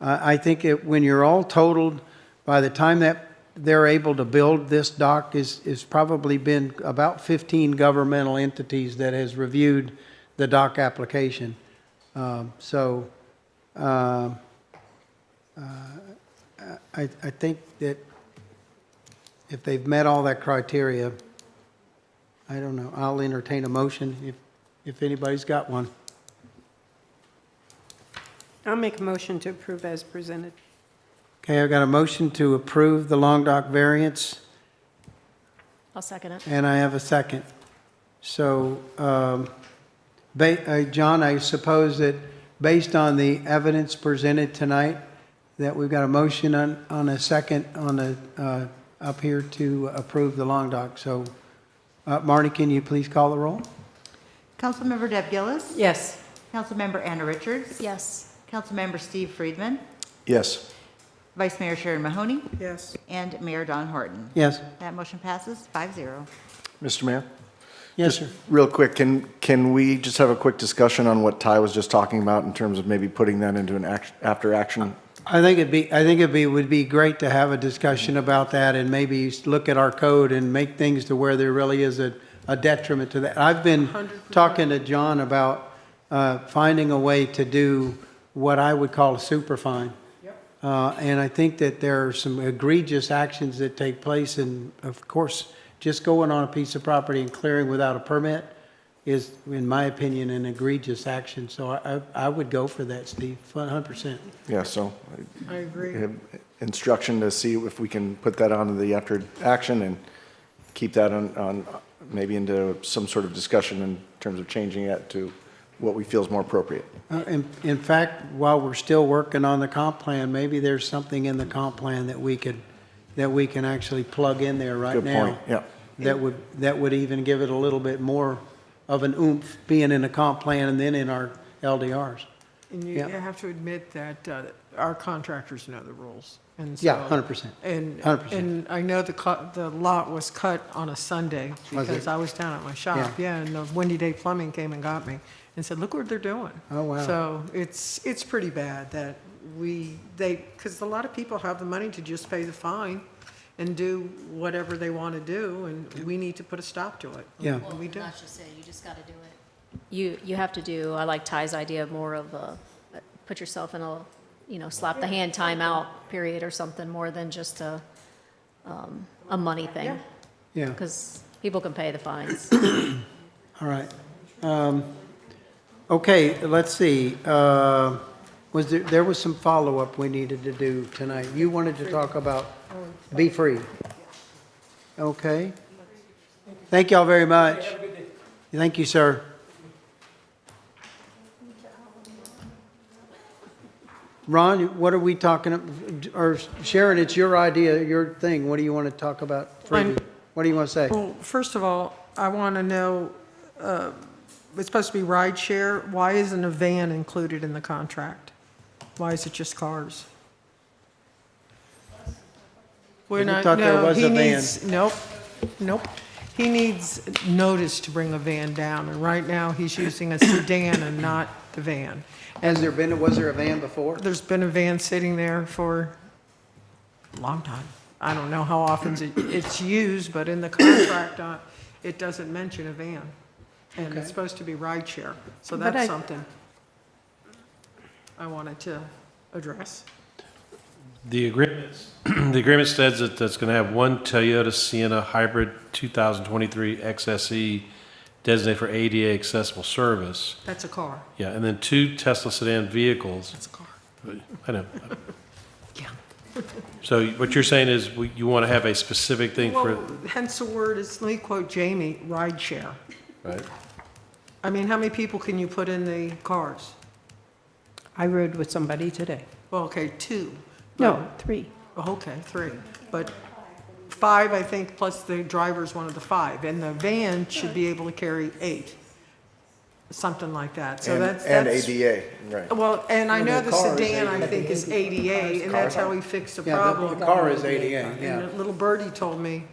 I think when you're all totaled, by the time that they're able to build this dock, is probably been about 15 governmental entities that has reviewed the dock application. I think that if they've met all that criteria, I don't know, I'll entertain a motion if anybody's got one. I'll make a motion to approve as presented. Okay, I've got a motion to approve the long dock variance, I'll second it. and I have a second. So, John, I suppose that based on the evidence presented tonight, that we've got a motion on a second on the up here to approve the long dock. So, Marnie, can you please call the roll? Councilmember Deb Gillis? Yes. Councilmember Anna Richards? Yes. Councilmember Steve Friedman? Yes. Vice Mayor Sharon Mahoney? Yes. And Mayor Don Horton? Yes. That motion passes 5-0. Mr. Mayor? Yes, sir. Real quick, can we just have a quick discussion on what Ty was just talking about in terms of maybe putting that into an after action? I think it would be great to have a discussion about that and maybe look at our code and make things to where there really is a detriment to that. I've been 100%. talking to John about finding a way to do what I would call a super fine. And I think that there are some egregious actions that take place, and of course, just going on a piece of property and clearing without a permit is, in my opinion, an egregious action. So I would go for that, Steve, 100%. Yeah, so I agree. have instruction to see if we can put that onto the after action and keep that on maybe into some sort of discussion in terms of changing it to what we feel is more appropriate. In fact, while we're still working on the comp plan, maybe there's something in the comp plan that we can actually plug in there right now. Good point, yeah. that would even give it a little bit more of an oomph, being in a comp plan and then in our LDRs. And you Yeah. have to admit that our contractors know the rules. And so, Yeah, 100%. And 100%. and I know the lot was cut on a Sunday Was because it? I was down at my shop. Yeah, and the Windy Day Plumbing came and got me and said, look what they're doing. Oh, wow. So it's pretty bad that because a lot of people have the money to just pay the fine and do whatever they want to do, and we need to put a stop to it. Yeah. And we do. Not just say, you just got to do it. You have to do, I like Ty's idea of more of a, put yourself in a, slap the hand timeout period or something more than just a money thing. Yeah. Because people can pay the fines. All right. Okay, let's see. There was some follow-up we needed to do tonight. You wanted to talk about Be Free. Okay. Thank y'all very much. Thank you, sir. Ron, what are we talking, or Sharon, it's your idea, your thing. What do you want to talk about? Freebie? What do you want to say? Well, first of all, I want to know, it's supposed to be ride share. Why isn't a van included in the contract? Why is it just cars? We're not, thought there no, was he a van. needs, nope. He needs notice to bring a van down, and right now he's using a sedan and not the van. Was there a van before? There's been a van sitting there for a long time. I don't know how often it's used, but in the contract, it doesn't mention a van. And it's supposed to be ride share, so But that's something I wanted to address. The agreement says that that's going to have one Toyota Sienna Hybrid 2023 XSE designated for ADA accessible service. That's a car. Yeah, and then 2 Tesla sedan vehicles. That's a car. I know. Yeah. So what you're saying is you want to have a specific thing for, Well, hence the word is, let me quote Jamie, ride share. right? I mean, how many people can you put in the cars? I rode with somebody today. Well, okay, 2. No, 3. Oh, okay, 3. But 5, I think, plus the driver's one of the 5. And the van should be able to carry 8. Something like that. So that's. And ADA, right. Well, and I know the car is sedan, I ADA. think, is ADA, and that's how we fixed the Yeah, problem. the car is ADA, And yeah. the little birdie told me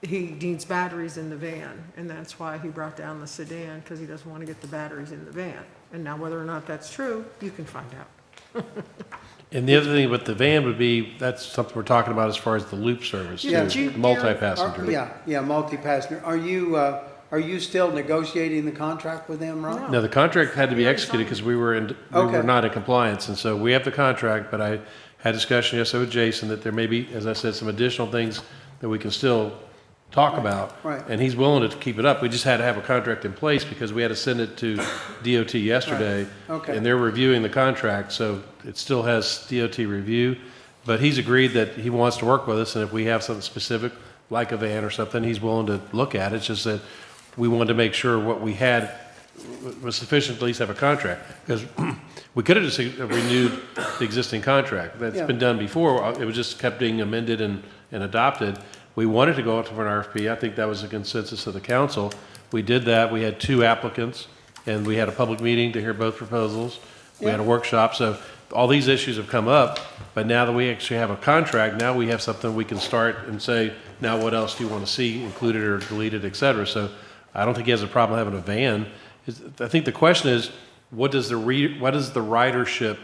he needs batteries in the van, and that's why he brought down the sedan, because he doesn't want to get the batteries in the van. And now whether or not that's true, you can find out. And the other thing with the van would be, that's something we're talking about as far as the loop service, Yeah. too, multi-passenger. Yeah, multi-passenger. Are you still negotiating the contract with them, Ron? No, the contract had to be executed because we were Okay. not in compliance, and so we have the contract, but I had discussion yesterday with Jason that there may be, as I said, some additional things that we can still talk about. right. And he's willing to keep it up. We just had to have a contract in place because we had to send it to DOT yesterday. Right. Okay. And they're reviewing the contract, so it still has DOT review. But he's agreed that he wants to work with us, and if we have something specific, like a van or something, he's willing to look at it. It's just that we wanted to make sure what we had was sufficient to at least have a contract. Because we could have just renewed the existing contract. That's Yeah. been done before. It was just kept being amended and adopted. We wanted to go out for an RFP. I think that was the consensus of the council. We did that. We had 2 applicants, and we had a public meeting to hear both proposals. We had a workshop. So all these issues have come up, but now that we actually have a contract, now we have something we can start and say, now what else do you want to see included or deleted, et cetera. So I don't think he has a problem having a van. I think the question is, what does the ridership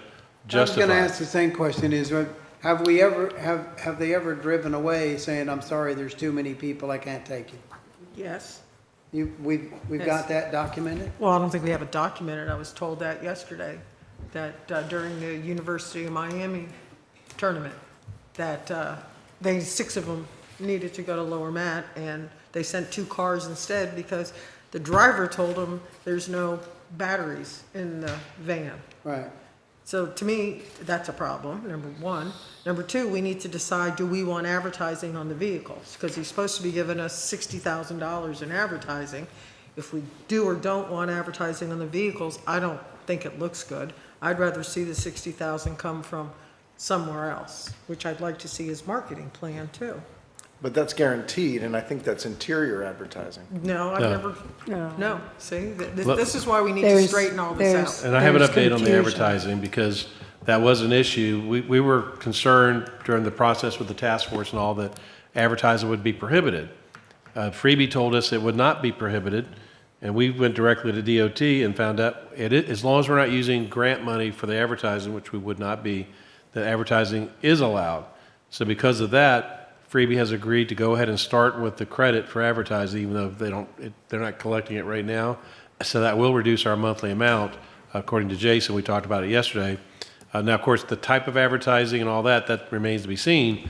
justify? I was going to ask the same question, have they ever driven away saying, I'm sorry, there's too many people, I can't take you? Yes. We've Yes. got that documented? Well, I don't think we have it documented. I was told that yesterday, that during the University of Miami tournament, that 6 of them needed to go to Lower Mat, and they sent 2 cars instead because the driver told them there's no batteries in the van. Right. So to me, that's a problem, number 1. Number 2, we need to decide, do we want advertising on the vehicles? Because he's supposed to be giving us $60,000 in advertising. If we do or don't want advertising on the vehicles, I don't think it looks good. I'd rather see the $60,000 come from somewhere else, which I'd like to see his marketing plan too. But that's guaranteed, and I think that's interior advertising. No, I've No. never, no, see, Look- this is why we need to There's- straighten all this there's- out. And I have an There's update on the confusion. advertising because that was an issue. We were concerned during the process with the task force and all that advertising would be prohibited. Freebie told us it would not be prohibited, and we went directly to DOT and found out as long as we're not using grant money for the advertising, which we would not be, that advertising is allowed. So because of that, Freebie has agreed to go ahead and start with the credit for advertising, even though they're not collecting it right now. So that will reduce our monthly amount, according to Jason. We talked about it yesterday. Now, of course, the type of advertising and all that remains to be seen.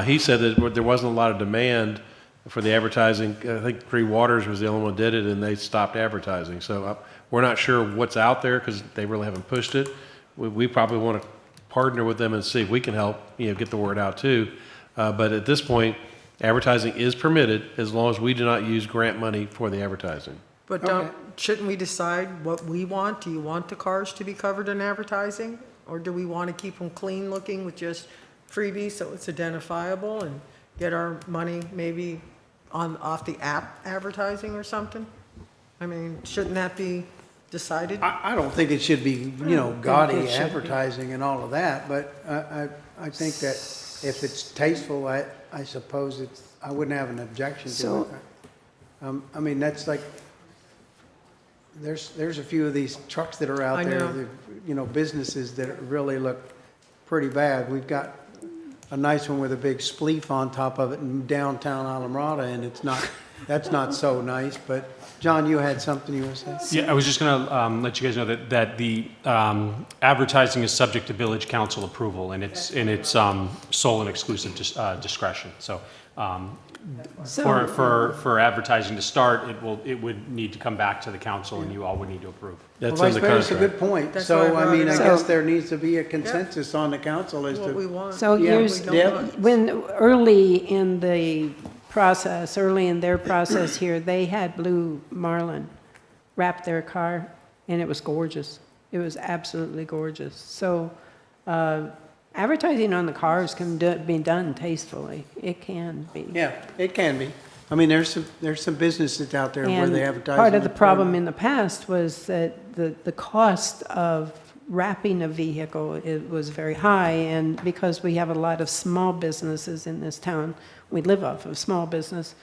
He said that there wasn't a lot of demand for the advertising. I think Three Waters was the only one that did it, and they stopped advertising. So we're not sure what's out there because they really haven't pushed it. We probably want to partner with them and see if we can help, get the word out too. But at this point, advertising is permitted as long as we do not use grant money for the advertising. But shouldn't we decide what we want? Do you want the cars to be covered in advertising? Or do we want to keep them clean looking with just freebies so it's identifiable and get our money maybe off the app advertising or something? I mean, shouldn't that be decided? I don't think it should be, gaudy advertising and all of that, but I think that if it's tasteful, I suppose I wouldn't have an objection to it. I mean, that's like, there's a few of these trucks that are out I there, know. businesses that really look pretty bad. We've got a nice one with a big spleef on top of it in downtown Alamrata, and that's not so nice, but John, you had something you were saying? Yeah, I was just going to let you guys know that the advertising is subject to village council approval, and it's sole and exclusive discretion. So for advertising to start, it would need to come back to the council, and you all would need to approve. That's Well, in the Vice Mayor, it's a contract. good point. That's So, why I I mean, brought I it up. guess there needs to be a consensus on the council as What we to, want. So Yeah, here's, we don't want. when, early in their process here, they had Blue Marlin wrap their car, and it was gorgeous. It was absolutely gorgeous. So advertising on the cars can be done tastefully. It can be. yeah, it can be. I mean, there's some businesses out there where they And advertise. part on of the the problem in the past was that the cost of wrapping a vehicle, it was very high, and because we have a lot of small businesses in this town, we live off of small business,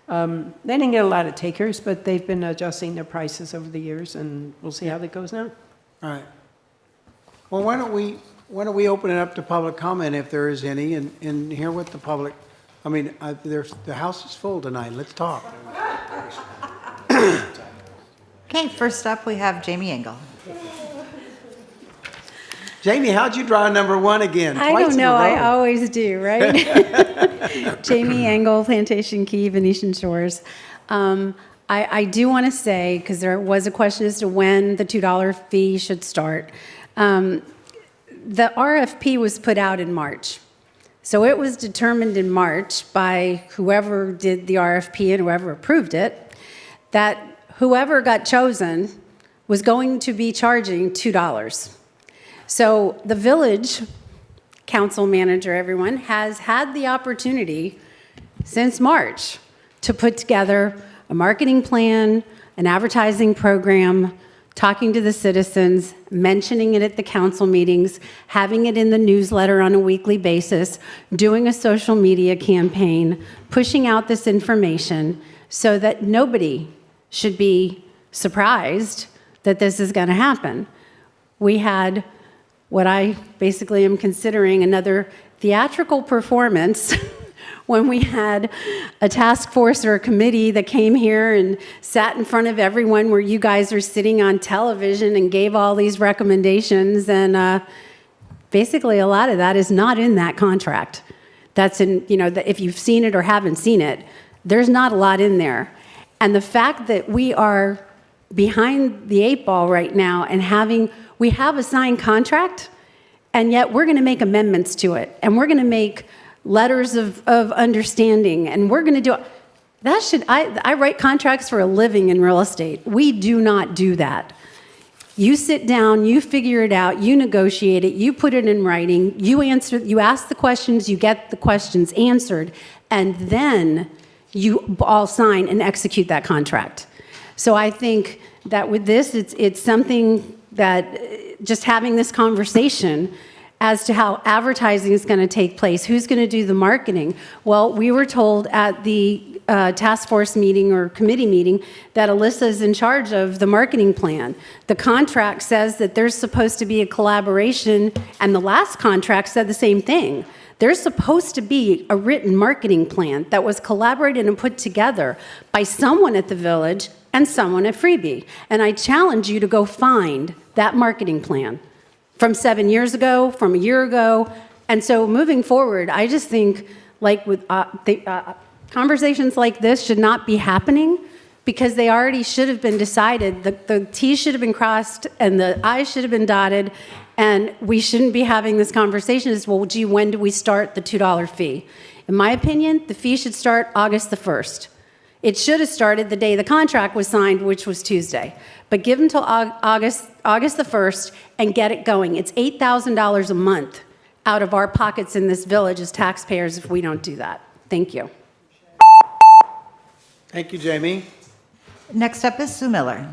they didn't get a lot of takers, but they've been adjusting their prices over the years, and we'll see how that goes now. All right. Well, why don't we open it up to public comment if there is any, and hear what the public, I mean, the house is full tonight. Let's talk. Okay, first up, we have Jamie Engel. Jamie, how'd you draw number one again? I Twice don't in a know, I row. always do, right? Jamie Engel, Plantation Key, Venetian Shores. I do want to say, because there was a question as to when the $2 fee should start. The RFP was put out in March. So it was determined in March by whoever did the RFP and whoever approved it, that whoever got chosen was going to be charging $2. So the village council manager, everyone, has had the opportunity since March to put together a marketing plan, an advertising program, talking to the citizens, mentioning it at the council meetings, having it in the newsletter on a weekly basis, doing a social media campaign, pushing out this information so that nobody should be surprised that this is going to happen. We had what I basically am considering another theatrical performance when we had a task force or a committee that came here and sat in front of everyone where you guys are sitting on television and gave all these recommendations. And basically a lot of that is not in that contract. That's in, if you've seen it or haven't seen it, there's not a lot in there. And the fact that we are behind the 8 ball right now and we have a signed contract, and yet we're going to make amendments to it, and we're going to make letters of understanding, and we're going to do it. I write contracts for a living in real estate. We do not do that. You sit down, you figure it out, you negotiate it, you put it in writing, you ask the questions, you get the questions answered. and then you all sign and execute that contract. So I think that with this, it's something that just having this conversation as to how advertising is going to take place, who's going to do the marketing. Well, we were told at the task force meeting or committee meeting that Alyssa is in charge of the marketing plan. The contract says that there's supposed to be a collaboration, and the last contract said the same thing. There's supposed to be a written marketing plan that was collaborated and put together by someone at the village and someone at Freebie. And I challenge you to go find that marketing plan from 7 years ago, from a year ago. And so moving forward, I just think like with conversations like this should not be happening because they already should have been decided. The T's should have been crossed and the I's should have been dotted. And we shouldn't be having this conversation as, well, gee, when do we start the $2 fee? In my opinion, the fee should start August the 1st. It should have started the day the contract was signed, which was Tuesday. But give them till August the 1st and get it going. It's $8,000 a month out of our pockets in this village as taxpayers if we don't do that. Thank you. Thank you, Jamie. Next up is Sue Miller.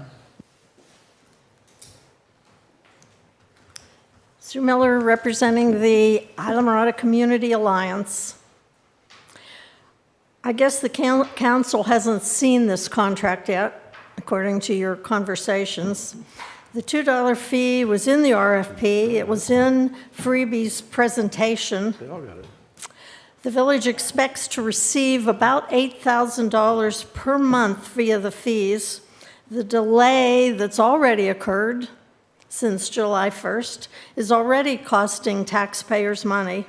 Sue Miller, representing the Islamorada Community Alliance. I guess the council hasn't seen this contract yet, according to your conversations. The $2 fee was in the RFP. It was in Freebie's presentation. They all got it. The village expects to receive about $8,000 per month via the fees. The delay that's already occurred since July 1st is already costing taxpayers money.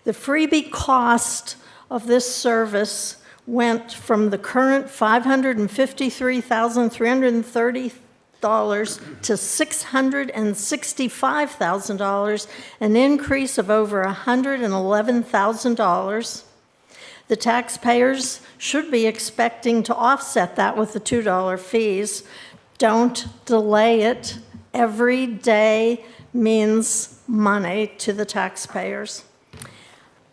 The Freebie cost of this service went from the current $553,330 to $665,000, an increase of over $111,000. The taxpayers should be expecting to offset that with the $2 fees. Don't delay it. Every day means money to the taxpayers.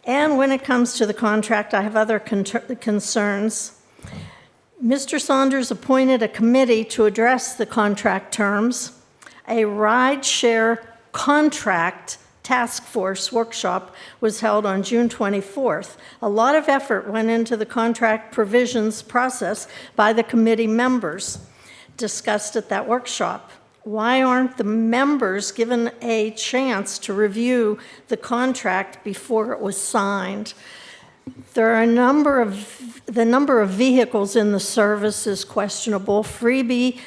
And when it comes to the contract, I have other concerns. Mr. Saunders appointed a committee to address the contract terms. A ride-share contract task force workshop was held on June 24th. A lot of effort went into the contract provisions process by the committee members discussed at that workshop. Why aren't the members given a chance to review the contract before it was signed? There are the number of vehicles in the service is questionable. Freebie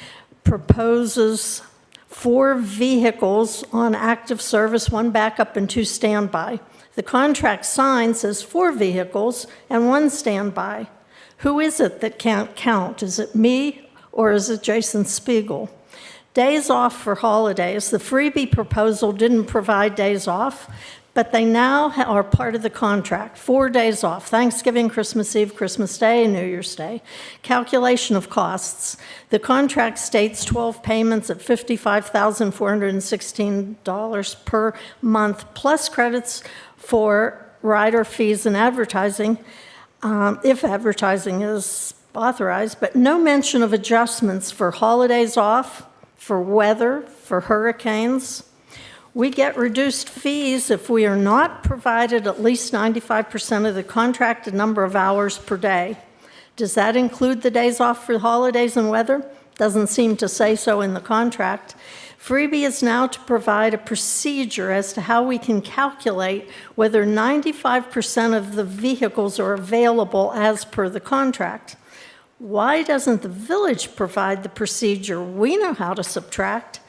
proposes 4 vehicles on active service, 1 backup and 2 standby. The contract signed says 4 vehicles and 1 standby. Who is it that can't count? Is it me or is it Jason Spiegel? Days off for holidays. The Freebie proposal didn't provide days off, but they now are part of the contract. 4 days off: Thanksgiving, Christmas Eve, Christmas Day, and New Year's Day. Calculation of costs. The contract states 12 payments at $55,416 per month, plus credits for rider fees and advertising, if advertising is authorized, but no mention of adjustments for holidays off, for weather, for hurricanes. We get reduced fees if we are not provided at least 95% of the contracted number of hours per day. Does that include the days off for holidays and weather? Doesn't seem to say so in the contract. Freebie is now to provide a procedure as to how we can calculate whether 95% of the vehicles are available as per the contract. Why doesn't the village provide the procedure? We know how to subtract.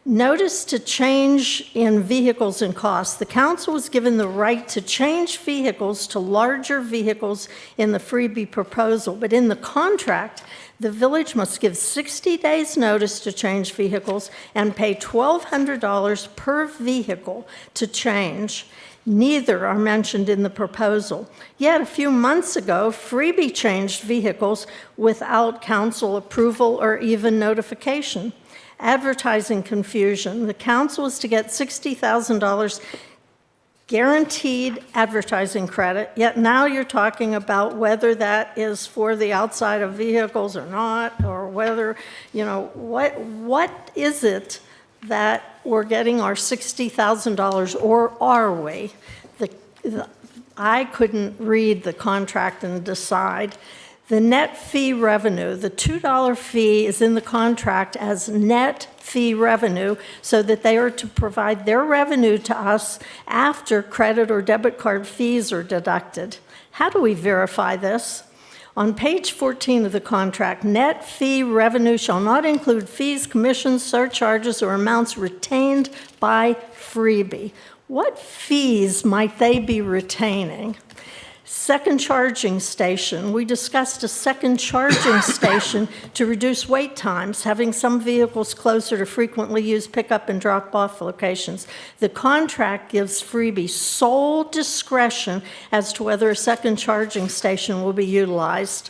Notice to change in vehicles and costs. The council was given the right to change vehicles to larger vehicles in the Freebie proposal, but in the contract, the village must give 60 days notice to change vehicles and pay $1,200 per vehicle to change. Neither are mentioned in the proposal. Yet a few months ago, Freebie changed vehicles without council approval or even notification. Advertising confusion. The council is to get $60,000 guaranteed advertising credit, yet now you're talking about whether that is for the outside of vehicles or not, or whether, what is it that we're getting our $60,000, or are we? I couldn't read the contract and decide. The net fee revenue, the $2 fee is in the contract as net fee revenue, so that they are to provide their revenue to us after credit or debit card fees are deducted. How do we verify this? On page 14 of the contract, net fee revenue shall not include fees, commissions, surcharges, or amounts retained by Freebie. What fees might they be retaining? Second charging station. We discussed a second charging station to reduce wait times, having some vehicles closer to frequently used pickup and drop-off locations. The contract gives Freebie sole discretion as to whether a second charging station will be utilized.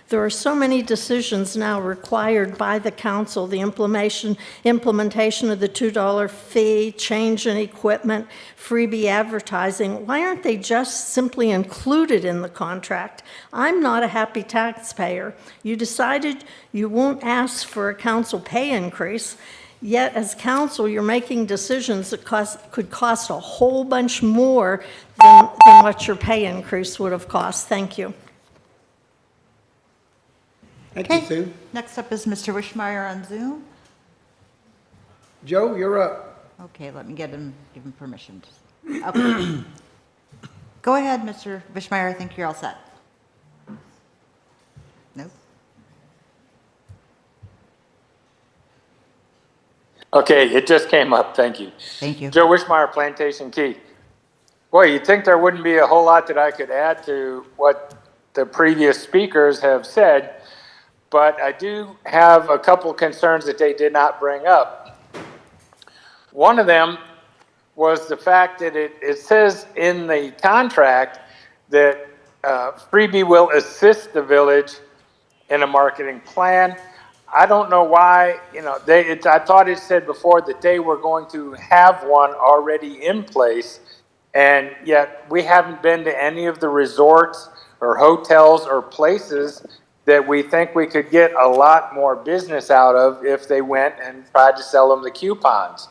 There are so many decisions now required by the council, the implementation of the $2 fee, change in equipment, Freebie advertising. Why aren't they just simply included in the contract? I'm not a happy taxpayer. You decided you won't ask for a council pay increase, yet as council, you're making decisions that could cost a whole bunch more than what your pay increase would have cost. Thank you. Thank you, Sue. Next up is Mr. Wishmeyer on Zoom. Joe, you're up. Okay, let me give him permission. Okay. Go ahead, Mr. Wishmeyer. I think you're all set. Nope. Okay, it just came up. Thank you. Thank you. Joe Wishmeyer, Plantation Key. Boy, you'd think there wouldn't be a whole lot that I could add to what the previous speakers have said, but I do have a couple concerns that they did not bring up. One of them was the fact that it says in the contract that Freebie will assist the village in a marketing plan. I don't know why, I thought it said before that they were going to have one already in place, and yet we haven't been to any of the resorts or hotels or places that we think we could get a lot more business out of if they went and tried to sell them the coupons.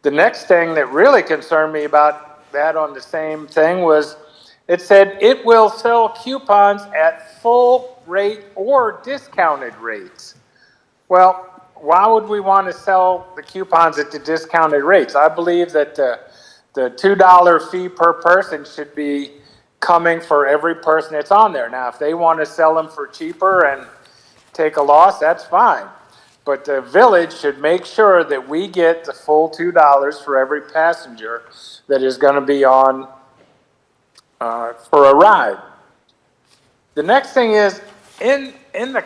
The next thing that really concerned me about that on the same thing was it said it will sell coupons at full rate or discounted rates. Well, why would we want to sell the coupons at the discounted rates? I believe that the $2 fee per person should be coming for every person that's on there. Now, if they want to sell them for cheaper and take a loss, that's fine. But the village should make sure that we get the full $2 for every passenger that is going to be on for a ride. The next thing is in the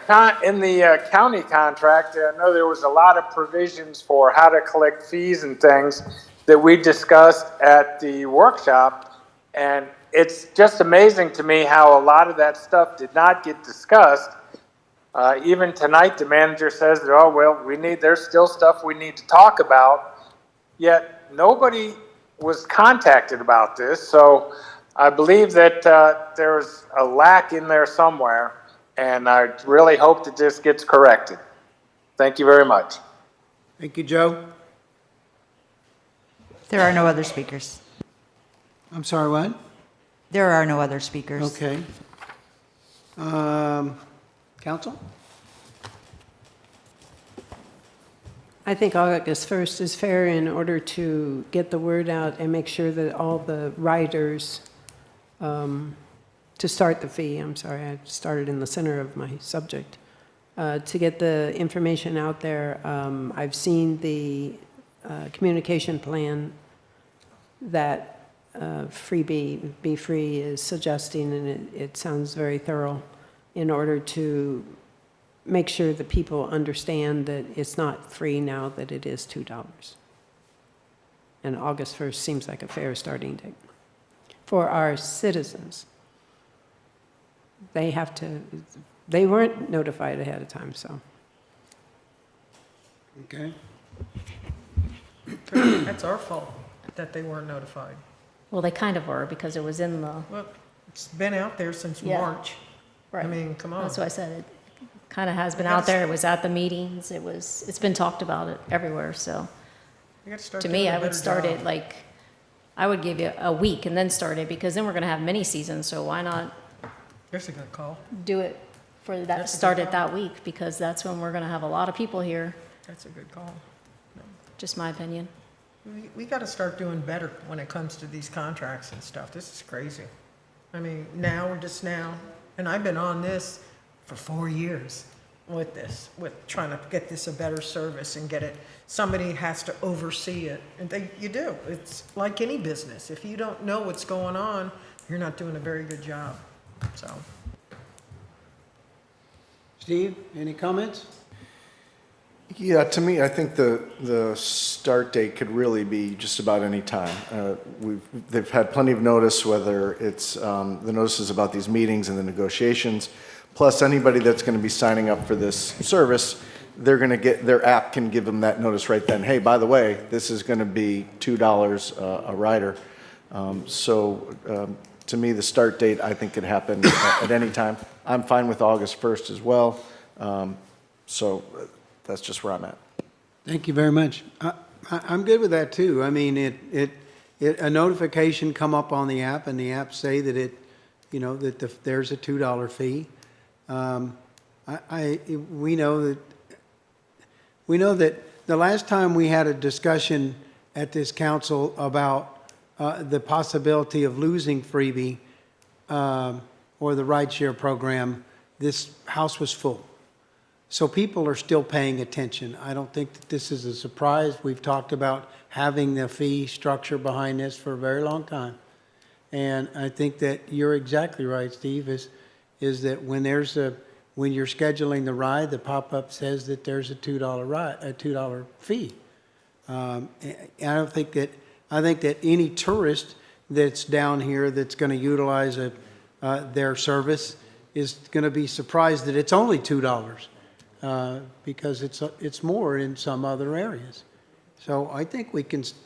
county contract. I know there was a lot of provisions for how to collect fees and things that we discussed at the workshop, and it's just amazing to me how a lot of that stuff did not get discussed. Even tonight, the manager says that, oh, well, there's still stuff we need to talk about, yet nobody was contacted about this. So I believe that there's a lack in there somewhere, and I really hope that this gets corrected. Thank you very much. Thank you, Joe. There are no other speakers. I'm sorry, what? There are no other speakers. Okay. Council? I think August 1st is fair in order to get the word out and make sure that all the riders, to start the fee, I'm sorry, I started in the center of my subject, to get the information out there. I've seen the communication plan that Freebie Be Free is suggesting, and it sounds very thorough in order to make sure that people understand that it's not free now, that it is $2. And August 1st seems like a fair starting date for our citizens. They weren't notified ahead of time, so. Okay. That's our fault that they weren't notified. Well, they kind of were because it was in the, Well, it's been out there since Yeah. March. I Right. mean, come on. that's why I said it kind of has been out there. It was at the meetings. It's been talked about it everywhere, so. You gotta start To doing me, a I would better start job. it like, I would give you a week and then start it, because then we're gonna have mini season, so why not That's a good call. do it for that, That's a good start it call. that week, because that's when we're gonna have a lot of people here, That's a good call. just my opinion. We gotta start doing better when it comes to these contracts and stuff. This is crazy. I mean, now, and I've been on this for 4 years with this, with trying to get this a better service and get it, somebody has to oversee it. And you do. It's like any business. If you don't know what's going on, you're not doing a very good job, so. Steve, any comments? Yeah, to me, I think the start date could really be just about any time. They've had plenty of notice, whether it's the notices about these meetings and the negotiations, plus anybody that's going to be signing up for this service, they're going to get, their app can give them that notice right then. Hey, by the way, this is going to be $2 a rider. To me, the start date, I think, could happen at any time. I'm fine with August 1st as well. That's just where I'm at. Thank you very much. I'm good with that too. I mean, a notification come up on the app, and the app say that there's a $2 fee. We know that the last time we had a discussion at this council about the possibility of losing freebie or the rideshare program, this house was full. So people are still paying attention. I don't think that this is a surprise. We've talked about having the fee structure behind this for a very long time. And I think that you're exactly right, Steve, is that when you're scheduling the ride, the pop-up says that there's a $2 fee. I think that any tourist that's down here that's going to utilize their service is going to be surprised that it's only $2. Because it's more in some other areas. So I think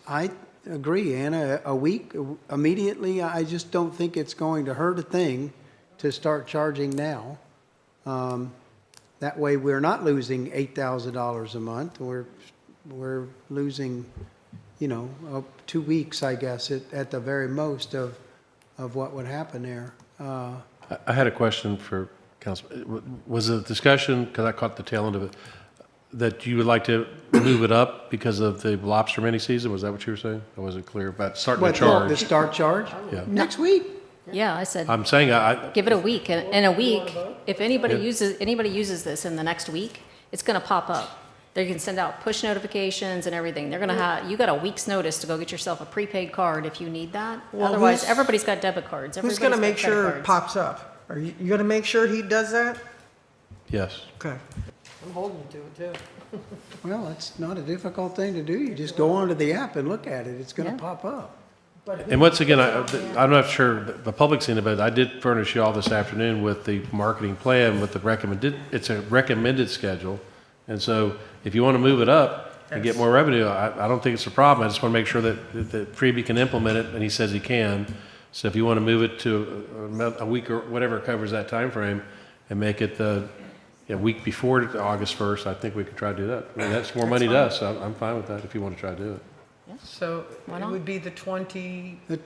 I agree, Anna, a week immediately, I just don't think it's going to hurt a thing to start charging now. That way we're not losing $8,000 a month, we're losing, 2 weeks, I guess, at the very most of what would happen there. I had a question for Council. Was the discussion, because I caught the tail end of it, that you would like to move it up because of the lobster mini season? Was that what you were saying? I wasn't clear about starting to charge. The start charge? Yeah. Next week. Yeah, I said, I'm saying give it a week, and in a week, if anybody uses this in the next week, it's gonna pop up. They can send out push notifications and everything. They're gonna you got a week's notice to go get yourself a prepaid card if you need that. Well, Otherwise, everybody's got debit cards. Who's gonna make Everybody's got sure credit it cards. pops up? Are you gonna make sure he does that? Yes. Okay. I'm holding you to it too. Well, it's not a difficult thing to do. You just go onto the app and look at it. It's going to pop up. And once again, I'm not sure the public's seen it, but I did furnish you all this afternoon with the marketing plan with it's a recommended schedule. And so if you want to move it up and get more revenue, I don't think it's a problem. I just want to make sure that Freebie can implement it, and he says he can. So if you want to move it to a week or whatever covers that time frame and make it a week before August 1st, I think we could try to do that. I mean, that's more money to us, so I'm fine with that if you want to try to do it. So Why it not? would be the 20th. The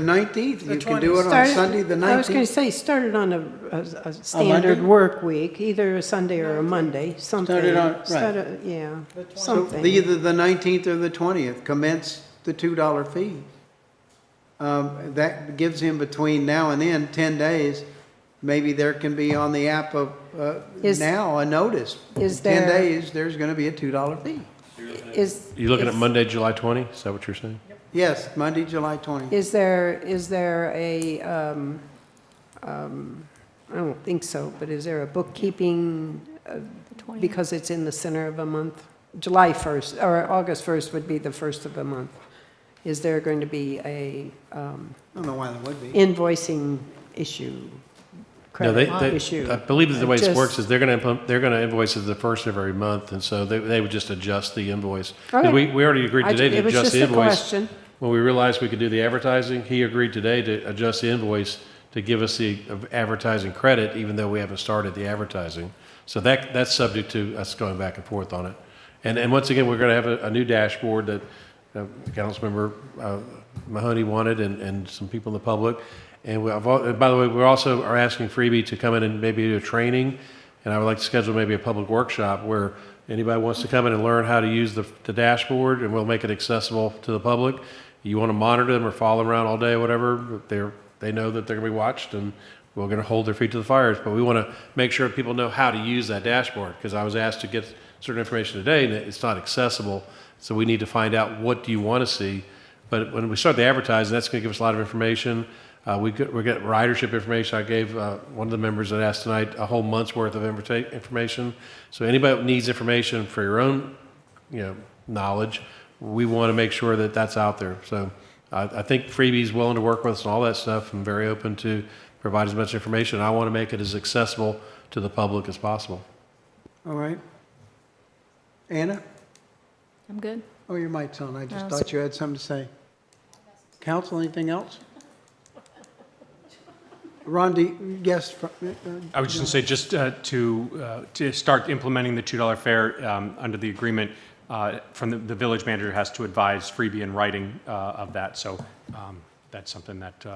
19th, you can do it on Started- Sunday, the 19th. I was going to say, started on a standard work week, either a Sunday or a Monday, something. Started on- right. Yeah, So something. either the 19th or the 20th, commence the $2 fee. That gives him between now and then 10 days. Maybe there can be on the app now a notice. Is 10 there- days, there's going to be a $2 fee. You looking at Monday, July 20? Is that what you're saying? Yes, Monday, July 20th. Is there a, I don't think so, but is there a bookkeeping, because it's in the center of a month? July 1st, or August 1st would be the first of the month. Is there going to be a I don't know why there would be. invoicing issue? No, credit issue? I believe that the way it Just- works is they're going to invoice it the first of every month, and so they would just adjust the invoice. 'Cause Okay. we already agreed today to It was adjust just the a invoice question. when we realized we could do the advertising, he agreed today to adjust the invoice to give us the advertising credit, even though we haven't started the advertising. So that's subject to us going back and forth on it. And once again, we're going to have a new dashboard that Councilmember Mahoney wanted and some people in the public. And by the way, we also are asking Freebie to come in and maybe do a training. And I would like to schedule maybe a public workshop where anybody wants to come in and learn how to use the dashboard, and we'll make it accessible to the public. You want to monitor them or follow them around all day or whatever, they know that they're going to be watched, and we're going to hold their feet to the fires. But we want to make sure people know how to use that dashboard, because I was asked to get certain information today, and it's not accessible. So we need to find out, what do you want to see? But when we start the advertising, that's going to give us a lot of information. We get ridership information. I gave one of the members that asked tonight a whole month's worth of information. So anybody that needs information for your own, knowledge, we want to make sure that that's out there. So I think Freebie's willing to work with us and all that stuff. I'm very open to provide as much information. I want to make it as accessible to the public as possible. All right. Anna? I'm good. Oh, your mic's on. I just No, thought you had something to say. Council, anything else? Ron, yes. I was just going to say, just to start implementing the $2 fare under the agreement, from the village manager has to advise Freebie in writing of that. So that's something that,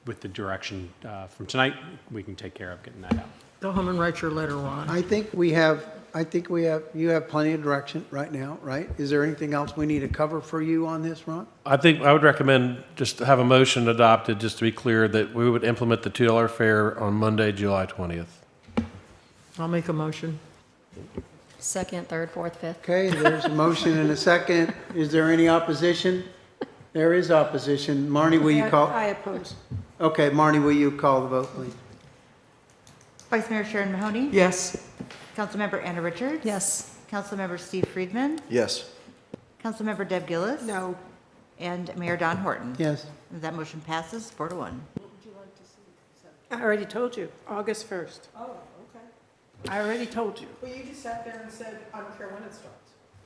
with the direction from tonight, we can take care of getting that out. Go home and write your letter, Ron. I think you have plenty of direction right now, right? Is there anything else we need to cover for you on this, Ron? I think I would recommend just to have a motion adopted, just to be clear, that we would implement the $2 fare on Monday, July 20th. I'll make a motion. Second, third, fourth, fifth. Okay, there's a motion and a second. Is there any opposition? There is opposition. Marnie, will you call? I oppose. Okay, Marnie, will you call the vote, please? Vice Mayor Sharon Mahoney? Yes. Councilmember Anna Richards? Yes. Councilmember Steve Friedman? Yes. Councilmember Deb Gillis? No. And Mayor Don Horton? Yes. That motion passes 4-1. I already told you, August 1st. Oh, okay. I already told you. Well, you just sat there and said, I don't care when it starts.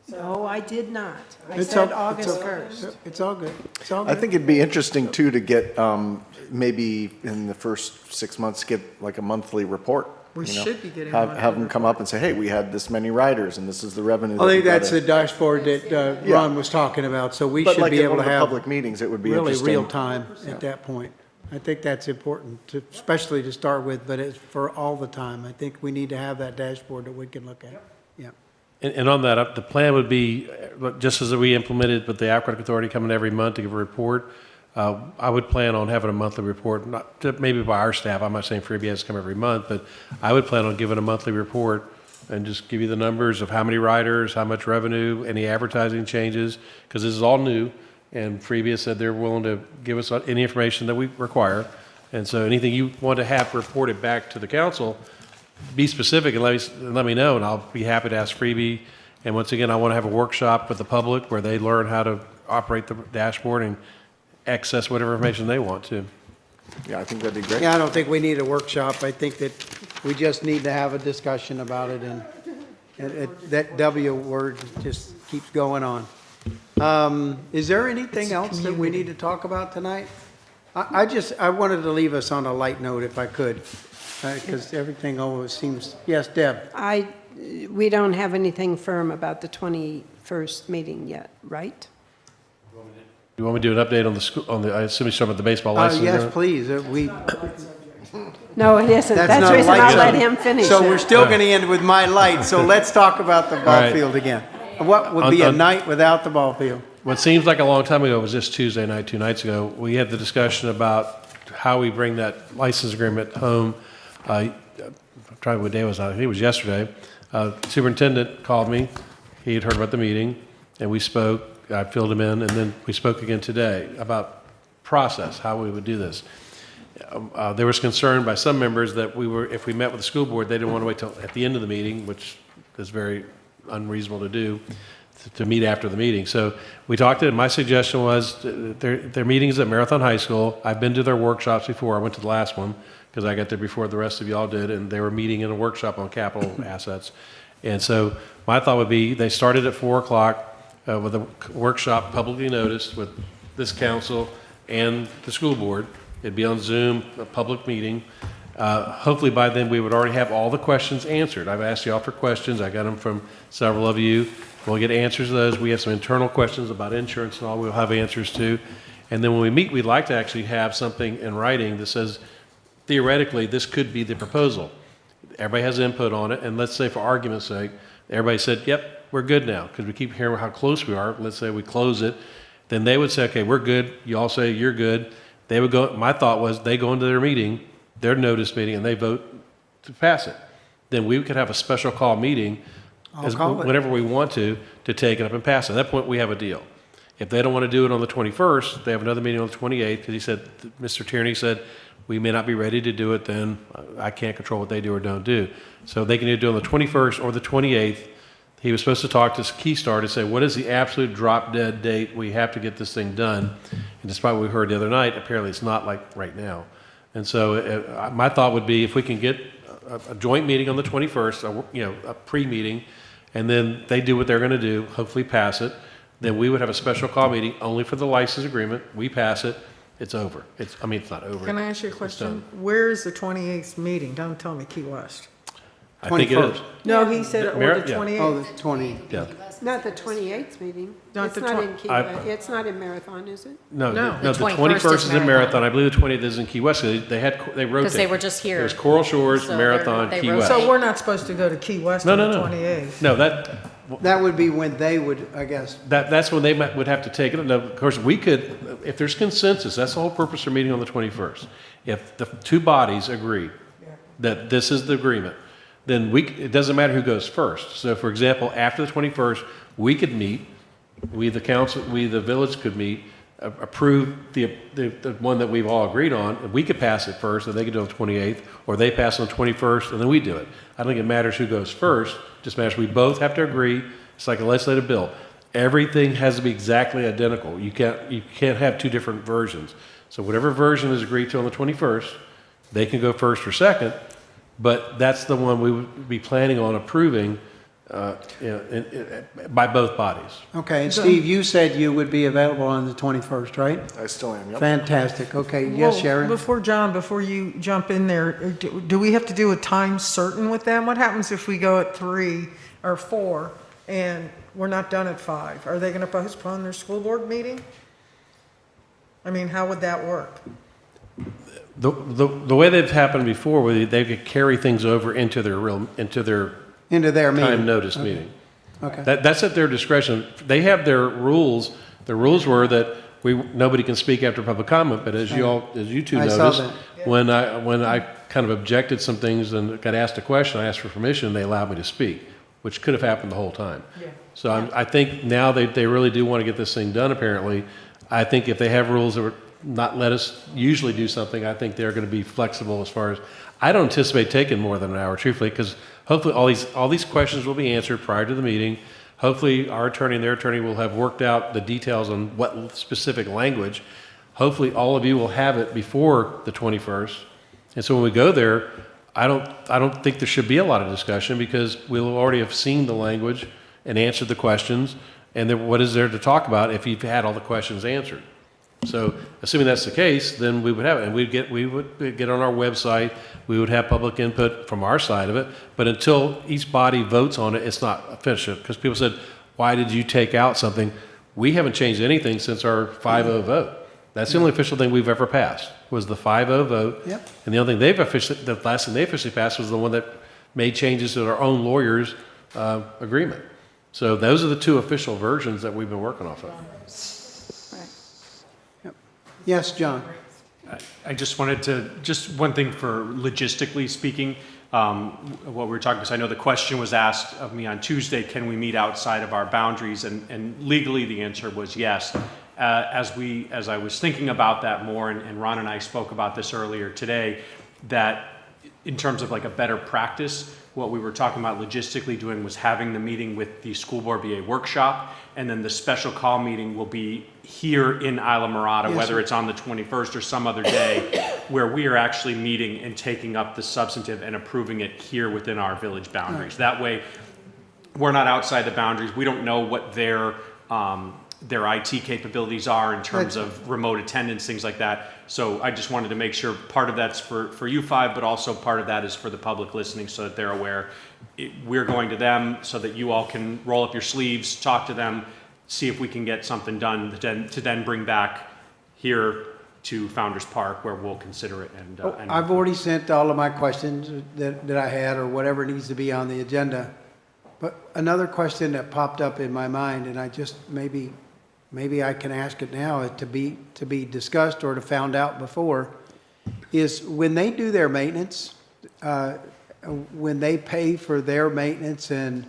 No, I did not. I It's said all- August it's all- 1st. It's all good. It's all I good. think it'd be interesting too to get, maybe in the first 6 months, get like a monthly report. We you know? should be getting a Have monthly them come up and say, hey, we had this many riders and this is the revenue. I that we think that's got in." the dashboard that Yeah. Ron was talking about, so we But should like be at able one to of the have public meetings, it would be really interesting. real time at that point. I think that's important, especially to start with, but it's for all the time. I think we need to have that dashboard that we can look at. Yeah. And on that, the plan would be, just as we implemented with the Aqueduct Authority coming every month to give a report, I would plan on having a monthly report, maybe by our staff. I'm not saying Freebie has to come every month, but I would plan on giving a monthly report and just give you the numbers of how many riders, how much revenue, any advertising changes, because this is all new. And Freebie has said they're willing to give us any information that we require. And so anything you want to have reported back to the council, be specific and let me know, and I'll be happy to ask Freebie. And once again, I want to have a workshop with the public where they learn how to operate the dashboard and access whatever information they want to. Yeah, I think that'd be great. Yeah, I don't think we need a workshop. I think that we just need to have a discussion about it, and that W word just keeps going on. Is there anything else that we need to talk about tonight? I wanted to leave us on a light note if I could, because everything always seems, yes, Deb? We don't have anything firm about the 21st meeting yet, right? You want me to do an update on the school, I assume you're talking about the baseball license? Yes, agreement? please. No, it isn't. That's not the a reason light I'll let zone. him finish So it. we're still going to end with my light, so let's talk about the ball right. field again. What would be a night without the ball field? What seems like a long time ago was just Tuesday night, 2 nights ago. We had the discussion about how we bring that license agreement home. I'm trying to what day was it? I think it was yesterday. Superintendent called me. He had heard about the meeting, and we spoke. I filled him in, and then we spoke again today about process, how we would do this. There was concern by some members that if we met with the school board, they didn't want to wait till at the end of the meeting, which is very unreasonable to do, to meet after the meeting. So we talked, and my suggestion was their meetings at Marathon High School. I've been to their workshops before. I went to the last one because I got there before the rest of y'all did, and they were meeting in a workshop on capital assets. And so my thought would be they started at 4 o'clock with a workshop publicly noticed with this council and the school board. It'd be on Zoom, a public meeting. Hopefully by then, we would already have all the questions answered. I've asked you all for questions. I got them from several of you. We'll get answers to those. We have some internal questions about insurance and all we'll have answers to. And then when we meet, we'd like to actually have something in writing that says, theoretically, this could be the proposal. Everybody has input on it, and let's say for argument's sake, everybody said, yep, we're good now, because we keep hearing how close we are. Let's say we close it, then they would say, okay, we're good. You all say you're good. They would go, my thought was they go into their meeting, their notice meeting, and they vote to pass it. Then we could have a special call meeting whenever we want to take it up and pass it. At that point, we have a deal. If they don't want to do it on the 21st, they have another meeting on the 28th, because he said, Mr. Tierney said, we may not be ready to do it then. I can't control what they do or don't do. So they can either do it on the 21st or the 28th. He was supposed to talk to Keystar to say, what is the absolute drop dead date we have to get this thing done? And despite what we heard the other night, apparently it's not like right now. And so my thought would be if we can get a joint meeting on the 21st, a pre-meeting, and then they do what they're going to do, hopefully pass it, then we would have a special call meeting only for the license agreement. We pass it. It's over. It's not over. Can I ask you a question? Where is the 28th meeting? Don't tell me Key West. I think it is. No, he said, or the Yeah. 28th. Oh, the 20. Yeah. Not the 28th meeting. Not It's the not twen- in Key I- West. It's not in Marathon, is it? No, No. the 21st is in Marathon. I believe the 20th is in Key West. They rotate. Because they were just here. There's Coral Shores, So Marathon, they Key rotate. West. So we're not supposed to go to Key West No, on no, the no. 28th? No, That would be when they would, I guess. that's when they would have to take it. Now, of course, we could, if there's consensus, that's the whole purpose of meeting on the 21st. If the two bodies agree that this is the agreement, then it doesn't matter who goes first. So for example, after the 21st, we could meet, the village could meet, approve the one that we've all agreed on, and we could pass it first, and they could do it on the 28th, or they pass it on the 21st, and then we do it. I don't think it matters who goes first, it just matters we both have to agree. It's like a legislative bill. Everything has to be exactly identical. You can't have two different versions. So whatever version is agreed to on the 21st, they can go first or second, but that's the one we would be planning on approving by both bodies. Okay, and Steve, you said you would be available on the 21st, right? I still am, yep. Fantastic. Okay, yes, Well, Sharon? Before you jump in there, do we have to do a time certain with them? What happens if we go at 3 or 4 and we're not done at 5? Are they going to postpone their school board meeting? I mean, how would that work? The way they've happened before, where they could carry things over into their Into their meeting? time notice meeting. Okay. That's at their discretion. They have their rules. The rules were that nobody can speak after public comment, but as you two I saw noticed, that. when I kind of objected some things and got asked a question, I asked for permission, they allowed me to speak, which could have happened the whole time. Yeah. So I think now they really do want to get this thing done, apparently. I think if they have rules that would not let us usually do something, I think they're going to be flexible as far as, I don't anticipate taking more than an hour, truthfully, because hopefully all these questions will be answered prior to the meeting. Hopefully our attorney and their attorney will have worked out the details on what specific language. Hopefully all of you will have it before the 21st. And so when we go there, I don't think there should be a lot of discussion, because we'll already have seen the language and answered the questions. And then what is there to talk about if you've had all the questions answered? So assuming that's the case, then we would have it, and we would get on our website, we would have public input from our side of it, but until each body votes on it, it's not official. Because people said, why did you take out something? We haven't changed anything since our 5-0 vote. That's the only official thing we've ever passed, was the 5-0 vote. Yep. And the only thing the last thing they officially passed was the one that made changes to our own lawyers' agreement. So those are the two official versions that we've been working off of. Yes, John? I just wanted to, just one thing for logistically speaking, what we were talking, because I know the question was asked of me on Tuesday, can we meet outside of our boundaries? And legally the answer was yes. As I was thinking about that more, and Ron and I spoke about this earlier today, that in terms of like a better practice, what we were talking about logistically doing was having the meeting with the school board be a workshop, and then the special call meeting will be here in Isla Mirada, Yes, whether sir. it's on the 21st or some other day, where we are actually meeting and taking up the substantive and approving it here within our village boundaries. That way, we're not outside the boundaries. We don't know what their their IT capabilities are in terms of remote attendance, things like that. So I just wanted to make sure part of that's for you five, but also part of that is for the public listening so that they're aware. We're going to them so that you all can roll up your sleeves, talk to them, see if we can get something done to then bring back here to Founders Park where we'll consider it. And I've already sent all of my questions that I had or whatever needs to be on the agenda. But another question that popped up in my mind, and I just maybe I can ask it now to be discussed or to found out before, is when they do their maintenance, when they pay for their maintenance and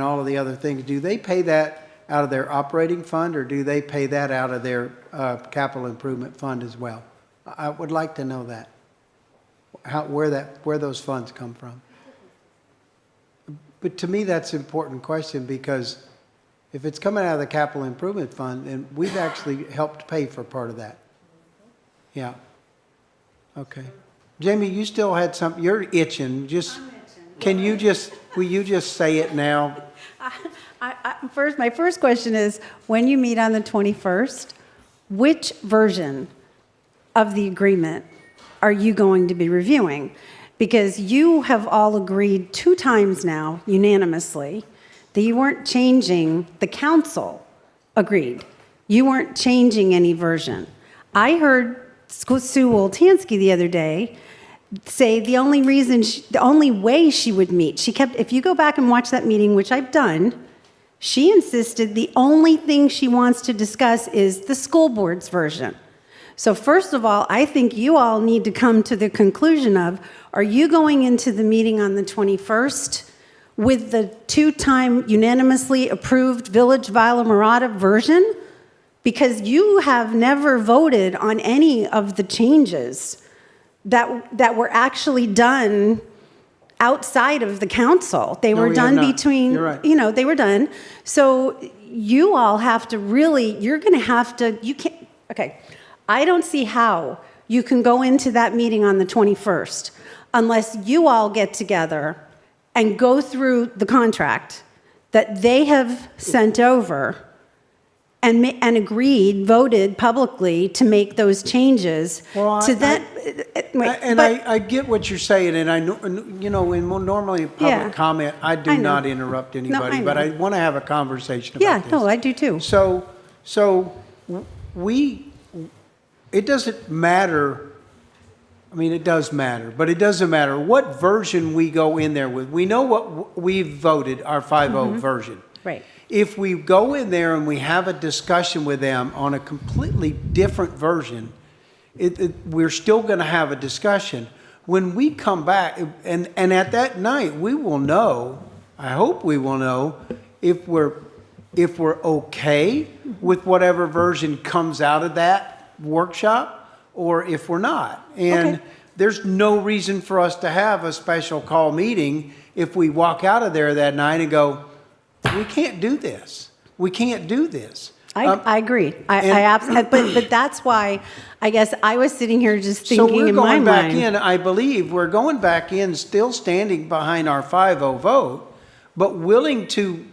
all of the other things, do they pay that out of their operating fund or do they pay that out of their capital improvement fund as well? I would like to know that, where those funds come from. But to me, that's an important question because if it's coming out of the capital improvement fund, then we've actually helped pay for part of that. Yeah. Okay. Jamie, you still had something, you're itching. Will you just say it now? My first question is, when you meet on the 21st, which version of the agreement are you going to be reviewing? Because you have all agreed 2 times now, unanimously, that you weren't changing, the council agreed, you weren't changing any version. I heard Sue Woltansky the other day say the only way she would meet, if you go back and watch that meeting, which I've done, she insisted the only thing she wants to discuss is the school board's version. So first of all, I think you all need to come to the conclusion of, are you going into the meeting on the 21st with the 2-time unanimously approved Village of Islamorada version? Because you have never voted on any of the changes that were actually done outside of the council. They were done between, they were done. So you all have to really, I don't see how you can go into that meeting on the 21st unless you all get together and go through the contract that they have sent over and voted publicly to make those changes. Well, I get what you're saying, and I know, normally in public comment, I do not interrupt anybody, but I want to have a conversation about this. Yeah, no, I do too. It doesn't matter. I mean, it does matter, but it doesn't matter what version we go in there with. We know what we've voted, our 5-0 version. Right. If we go in there and we have a discussion with them on a completely different version, we're still going to have a discussion. When we come back, and at that night, we will know, I hope we will know, if we're okay with whatever version comes out of that workshop or if we're not. And there's no reason for us to have a special call meeting if we walk out of there that night and go, we can't do this. We can't do this. I agree. I absolutely. But that's why I guess I was sitting here just thinking in my mind. So we're going back in. I believe we're going back in, still standing behind our 5-0 vote, but willing to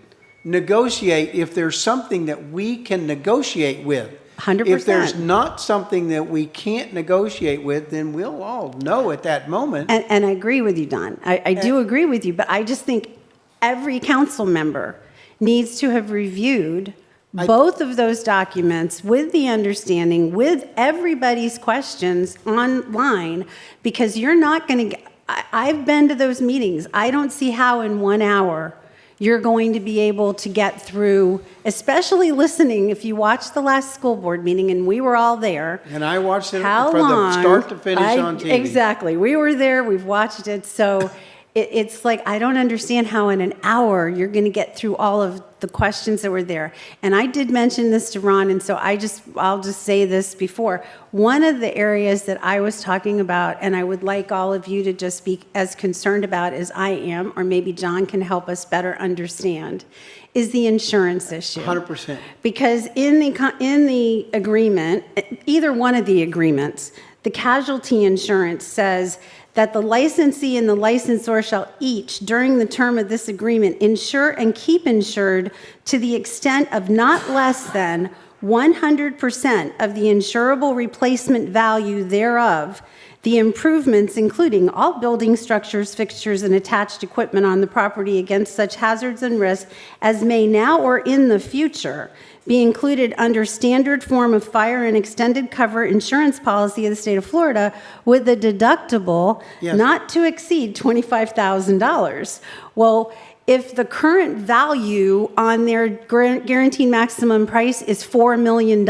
negotiate if there's something that we can negotiate with. 100%. If there's not something that we can't negotiate with, then we'll all know at that moment. And I agree with you, Don. I do agree with you, but I just think every council member needs to have reviewed both of those documents with the understanding, with everybody's questions online, because you're not going to, I've been to those meetings. I don't see how in 1 hour you're going to be able to get through, especially listening, if you watched the last school board meeting, and we were all there. And I watched it from the start to finish on TV. Exactly. We were there. We've watched it. So it's like, I don't understand how in an hour you're going to get through all of the questions that were there. And I did mention this to Ron, and so I'll just say this before. One of the areas that I was talking about, and I would like all of you to just be as concerned about as I am, or maybe John can help us better understand, is the insurance issue. 100%. Because in the agreement, either one of the agreements, the casualty insurance says that the licensee and the licensor shall each, during the term of this agreement, insure and keep insured to the extent of not less than 100% of the insurable replacement value thereof, the improvements, including all building structures, fixtures, and attached equipment on the property against such hazards and risks as may now or in the future be included under standard form of fire and extended cover insurance policy of the state of Florida with a deductible not to exceed $25,000. Well, if the current value on their guaranteed maximum price is $4 million,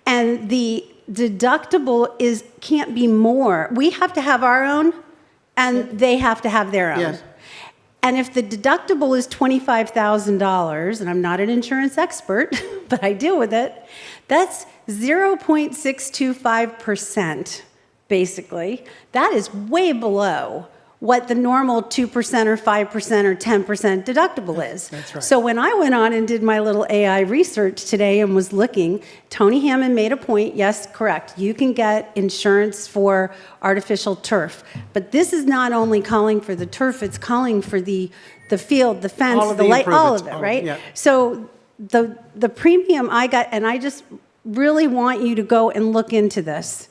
and the deductible can't be more, we have to have our own, and they have to have their own. Yes. And if the deductible is $25,000, and I'm not an insurance expert, but I deal with it, that's 0.625%, basically. That is way below what the normal 2% or 5% or 10% deductible is. That's right. So when I went on and did my little AI research today and was looking, Tony Hammond made a point, yes, correct, you can get insurance for artificial turf. But this is not only calling for the turf, it's calling for the field, the fence, All of the the light, all of improvements. it, right? Yeah. So the premium I got, and I just really want you to go and look into this.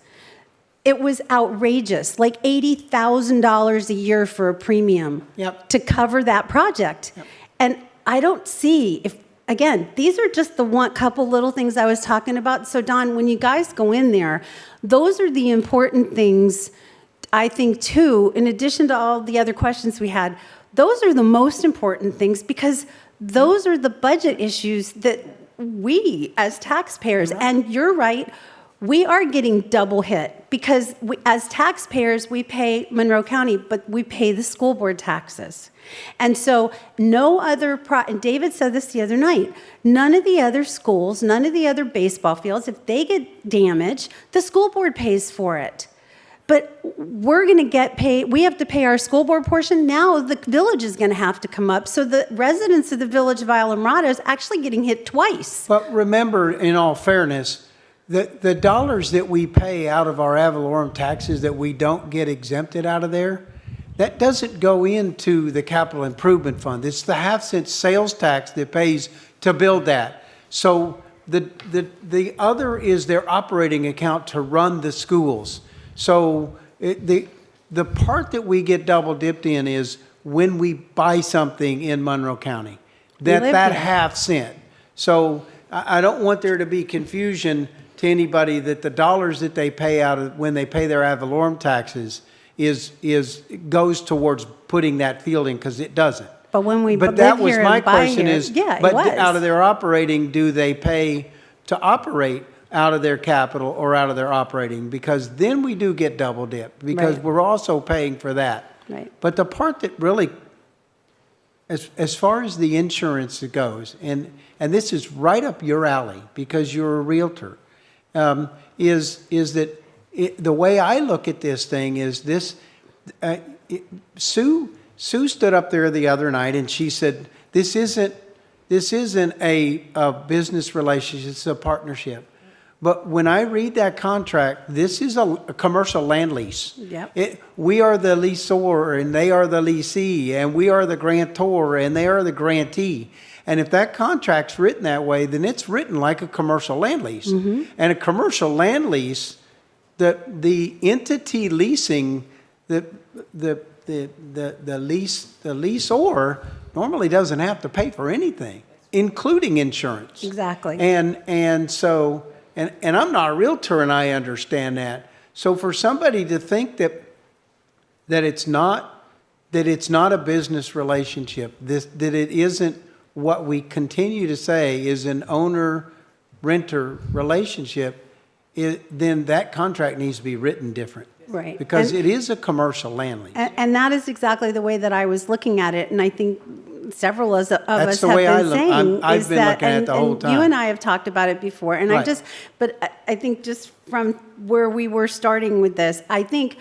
It was outrageous, like $80,000 a year for a premium to cover that project. And I don't see, again, these are just the couple little things I was talking about. So Don, when you guys go in there, those are the important things, I think, too, in addition to all the other questions we had. Those are the most important things because those are the budget issues that we as taxpayers, and you're right, we are getting double hit because as taxpayers, we pay Monroe County, but we pay the school board taxes. And so no other, and David said this the other night, none of the other schools, none of the other baseball fields, if they get damaged, the school board pays for it. But we're going to get paid, we have to pay our school board portion. Now the village is going to have to come up. So the residents of the village of Islamorada is actually getting hit twice. But remember, in all fairness, the dollars that we pay out of our ad valorem taxes that we don't get exempted out of there, that doesn't go into the capital improvement fund. It's the half-cent sales tax that pays to build that. So the other is their operating account to run the schools. So the part that we get double dipped in is when we buy something in Monroe County, that half cent. So I don't want there to be confusion to anybody that the dollars that they pay out of when they pay their ad valorem taxes goes towards putting that field in, because it doesn't. But when we But live that was here my and buy question here, is, yeah, but it was. out of their operating, do they pay to operate out of their capital or out of their operating? Because then we do get double dip, because Right. we're also paying for that. Right. But the part that really, as far as the insurance goes, and this is right up your alley because you're a realtor, is that the way I look at this thing is this. Sue stood up there the other night and she said, "This isn't a business relationship; it's a partnership." But when I read that contract, this is a commercial land lease. Yep. We are the lessor and they are the lessee, and we are the grantor and they are the grantee. And if that contract's written that way, then it's written like a commercial land lease. Mm-hmm. And a commercial land lease, the entity leasing, the leasor normally doesn't have to pay for anything, including insurance. Exactly. And so, and I'm not a realtor, and I understand that. So for somebody to think that it's not a business relationship, that it isn't what we continue to say is an owner-renter relationship, then that contract needs to be written different. Right. Because it is a commercial land lease. And that is exactly the way that I was looking at it, and I think several of us have been the way I look. saying I've is been that, looking at it the whole and time. you and I have talked about it before, and Right. but I think just from where we were starting with this, I think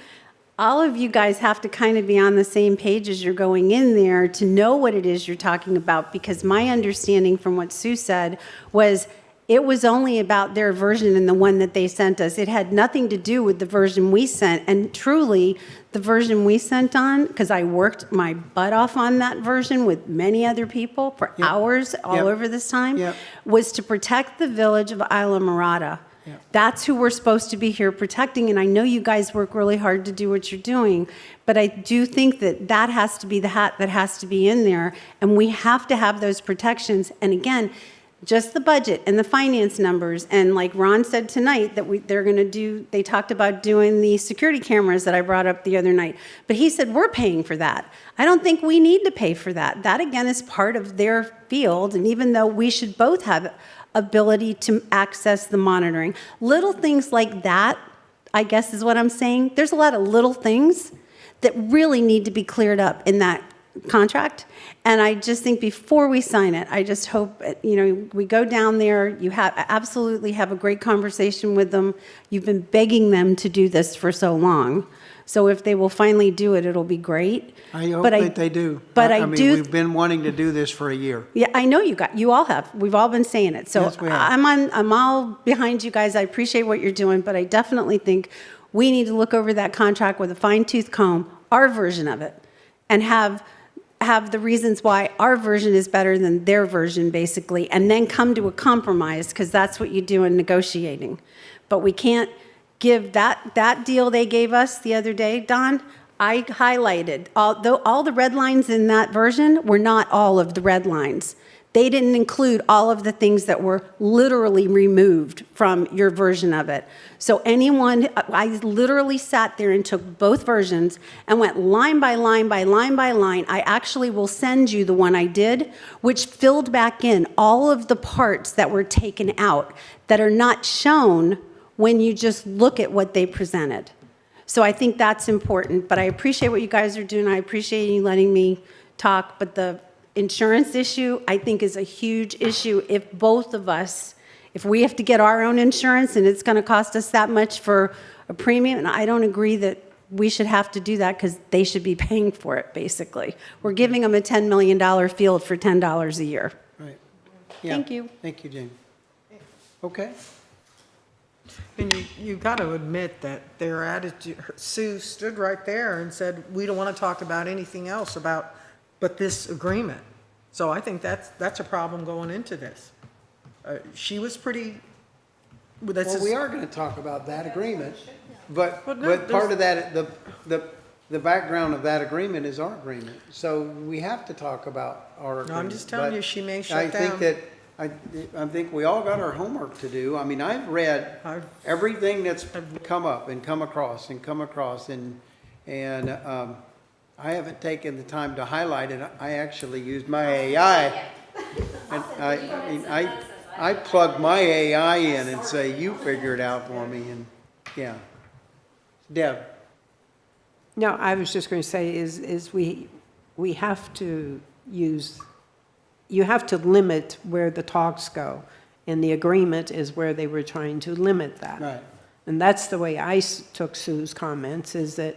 all of you guys have to kind of be on the same page as you're going in there to know what it is you're talking about, because my understanding from what Sue said was It was only about their version and the one that they sent us. It had nothing to do with the version we sent. And truly, the version we sent on, because I worked my butt off on that version with many other people for hours all over this time, was to protect the village of Isla Mirada. That's who we're supposed to be here protecting, and I know you guys work really hard to do what you're doing, but I do think that that has to be the hat that has to be in there, and we have to have those protections. And again, just the budget and the finance numbers, and like Ron said tonight, that they're going to do, they talked about doing the security cameras that I brought up the other night, but he said we're paying for that. I don't think we need to pay for that. That, again, is part of their field, and even though we should both have ability to access the monitoring. Little things like that, I guess is what I'm saying. There's a lot of little things that really need to be cleared up in that contract. And I just think before we sign it, I just hope, we go down there, you absolutely have a great conversation with them. You've been begging them to do this for so long. So if they will finally do it, it'll be great. I hope that they do. But I mean, we've been wanting to do this for a year. Yeah, I know you all have. We've all been saying it. So Yes, we have. I'm all behind you guys. I appreciate what you're doing, but I definitely think we need to look over that contract with a fine-tooth comb, our version of it, and have the reasons why our version is better than their version, basically, and then come to a compromise, because that's what you do in negotiating. But we can't give that deal they gave us the other day, Don. I highlighted, although all the red lines in that version were not all of the red lines. They didn't include all of the things that were literally removed from your version of it. So I literally sat there and took both versions and went line by line by line by line. I actually will send you the one I did, which filled back in all of the parts that were taken out that are not shown when you just look at what they presented. So I think that's important, but I appreciate what you guys are doing. I appreciate you letting me talk, but the insurance issue, I think, is a huge issue if both of us, if we have to get our own insurance and it's going to cost us that much for a premium, and I don't agree that we should have to do that because they should be paying for it, basically. We're giving them a $10 million field for $10 a year. Right. Yeah. Thank you. Thank you, Jane. Okay. And you got to admit that their attitude, Sue stood right there and said, we don't want to talk about anything else but this agreement. So I think that's a problem going into this. She was pretty, Well, we are going to talk about that agreement, but no, part of that, the background of that agreement is our agreement. So we have to talk about our agreement. No, I'm just telling But you, she may I shut think down. that, I think we all got our homework to do. I mean, I've read everything that's come up and come across, and I haven't taken the time to highlight it. I actually used my AI. And I plug my AI in and say, you figure it out for me, and, yeah. Deb? No, I was just going to say is we have to you have to limit where the talks go, and the agreement is where they were trying to limit that. Right. And that's the way I took Sue's comments, is that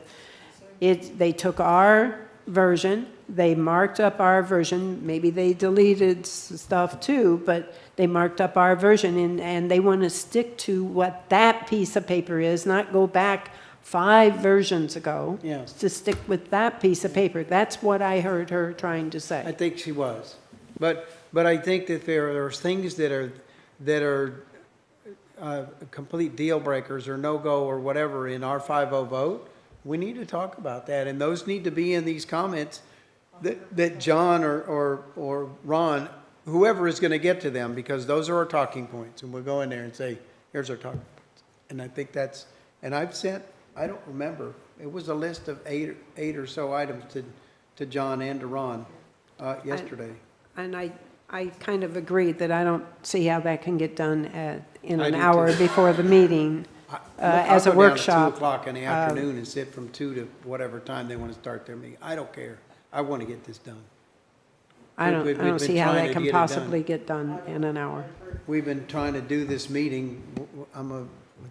they took our version, they marked up our version, maybe they deleted stuff too, but they marked up our version, and they want to stick to what that piece of paper is, not go back 5 versions ago. Yeah. To stick with that piece of paper. That's what I heard her trying to I say. think she was. But I think that there are things that are complete deal breakers or no-go or whatever in our 5-0 vote. We need to talk about that, and those need to be in these comments that John or Ron, whoever is going to get to them, because those are our talking points, and we'll go in there and say, here's our talking points. And I think and I've sent, I don't remember, it was a list of eight or so items to John and to Ron yesterday. And I kind of agree that I don't see how that can get done in I an do hour too. before the meeting as a I'll go down at workshop. 2 o'clock in the afternoon and sit from 2 to whatever time they want to start their meeting. I don't care. I want to get this done. I We've don't been see how trying that to can get it done. possibly get done in an hour. We've been trying to do this meeting. I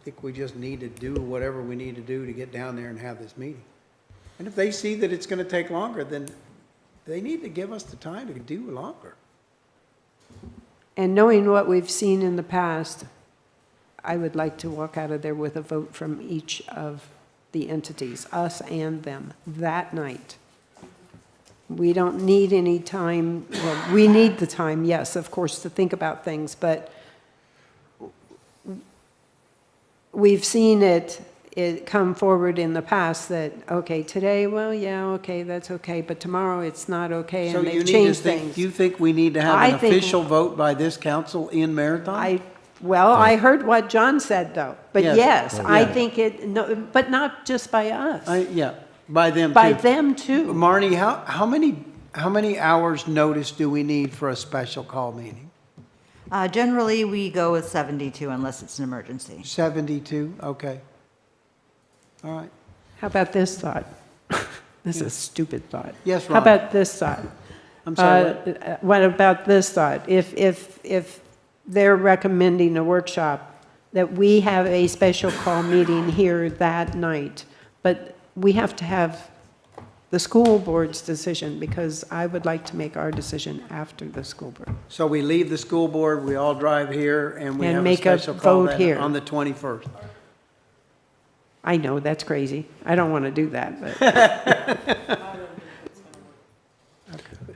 think we just need to do whatever we need to do to get down there and have this meeting. And if they see that it's going to take longer, then they need to give us the time to do longer. And knowing what we've seen in the past, I would like to walk out of there with a vote from each of the entities, us and them, that night. We don't need any time, well, we need the time, yes, of course, to think about things, but we've seen it come forward in the past that, okay, today, well, yeah, okay, that's okay, but tomorrow it's not okay, So and you they've need to changed think, things. you think we need to have I an think- official vote by this council in Marathon? I heard what John said, though, but Yes. yes, I Yeah. think no, but not just by us, Yeah, by them too. by them too. Marnie, how many hours notice do we need for a special call meeting? Generally, we go with 72 unless it's an emergency. 72, okay. All right. How about this thought? This is a stupid thought. Yes, How Ron. about this thought? I'm sorry, What about this thought? If they're recommending a workshop, that we have a special call meeting here that night, but we have to have the school board's decision, because I would like to make our decision after the school board. So we leave the school board, we all drive here, and we And have a make a special call vote then here. on the 21st. I know, that's crazy. I don't want to do that, but